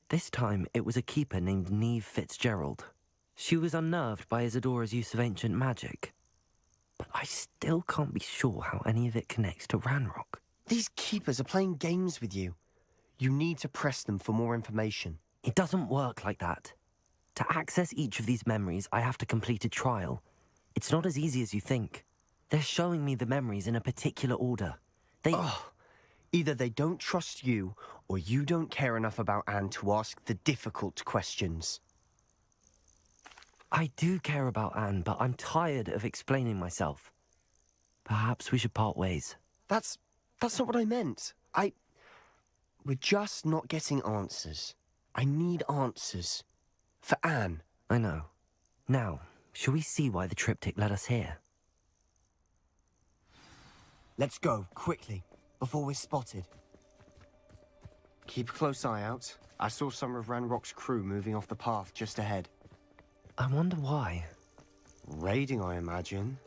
This time, it was a keeper named Neve Fitzgerald. She was unnerved by Isadora's use of ancient magic. But I still can't be sure how any of it connects to Ranrock. These keepers are playing games with you. You need to press them for more information. It doesn't work like that. To access each of these memories, I have to complete a trial. It's not as easy as you think. They're showing me the memories in a particular order. Either they don't trust you, or you don't care enough about Anne to ask the difficult questions. I do care about Anne, but I'm tired of explaining myself. Perhaps we should part ways. That's not what I meant. We're just not getting answers. I need answers. For Anne. I know. Now, shall we see why the triptych led us here? Let's go, quickly, before we're spotted. Keep a close eye out. I saw some of Ranrock's crew moving off the path just ahead. I wonder why. Raiding, I imagine.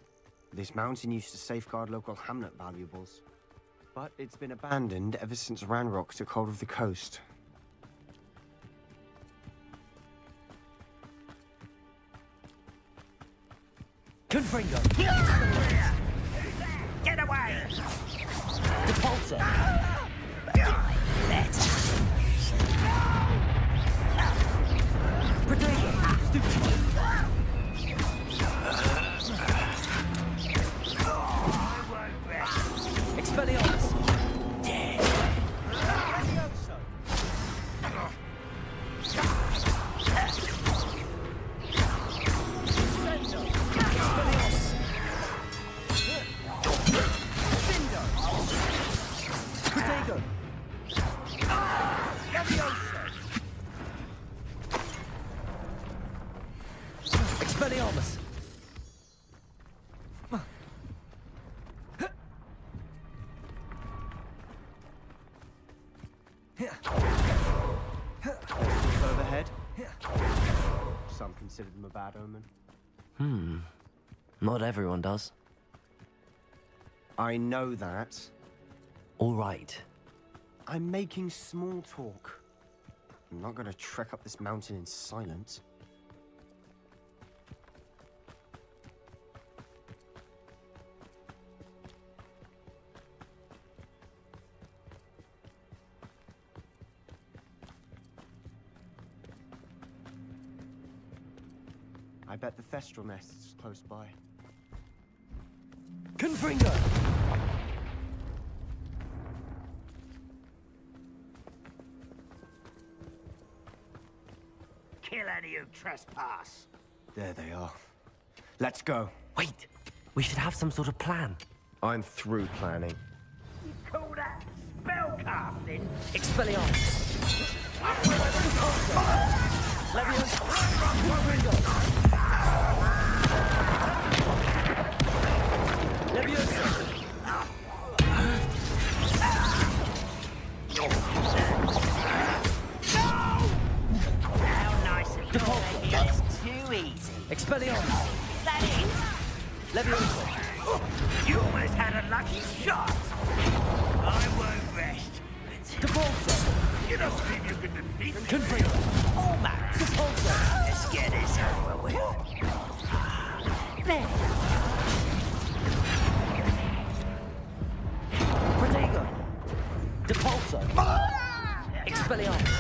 This mountain used to safeguard local hamlet valuables. But it's been abandoned ever since Ranrock took hold of the coast. Confringo! Get away! Depulsor! Expelliarmus! Expelliarmus! Overhead. Some consider them a bad omen. Not everyone does. I know that. All right. I'm making small talk. I'm not gonna trek up this mountain in silence. I bet the Thestral nest is close by. Confringo! Kill any who trespass. There they are. Let's go. Wait! We should have some sort of plan. I'm through planning. You call that spellcasting? Expelliarmus! Leviosa! Leviosa! How nice of Depulso! It's too easy. Expelliarmus! Is that it? Leviosa! You almost had a lucky shot. I won't rest. Depulso! You don't think you can defeat me? Confringo! Almost. Depulso! Let's get this over with. There. Protego! Depulso! Expelliarmus!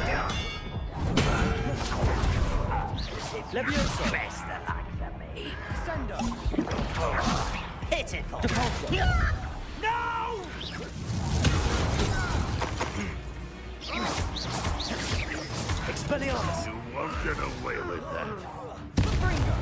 Leviosa! Best of luck for me. Sendo! Pitiful. Depulso! No! Expelliarmus! You won't get away with that. Confringo!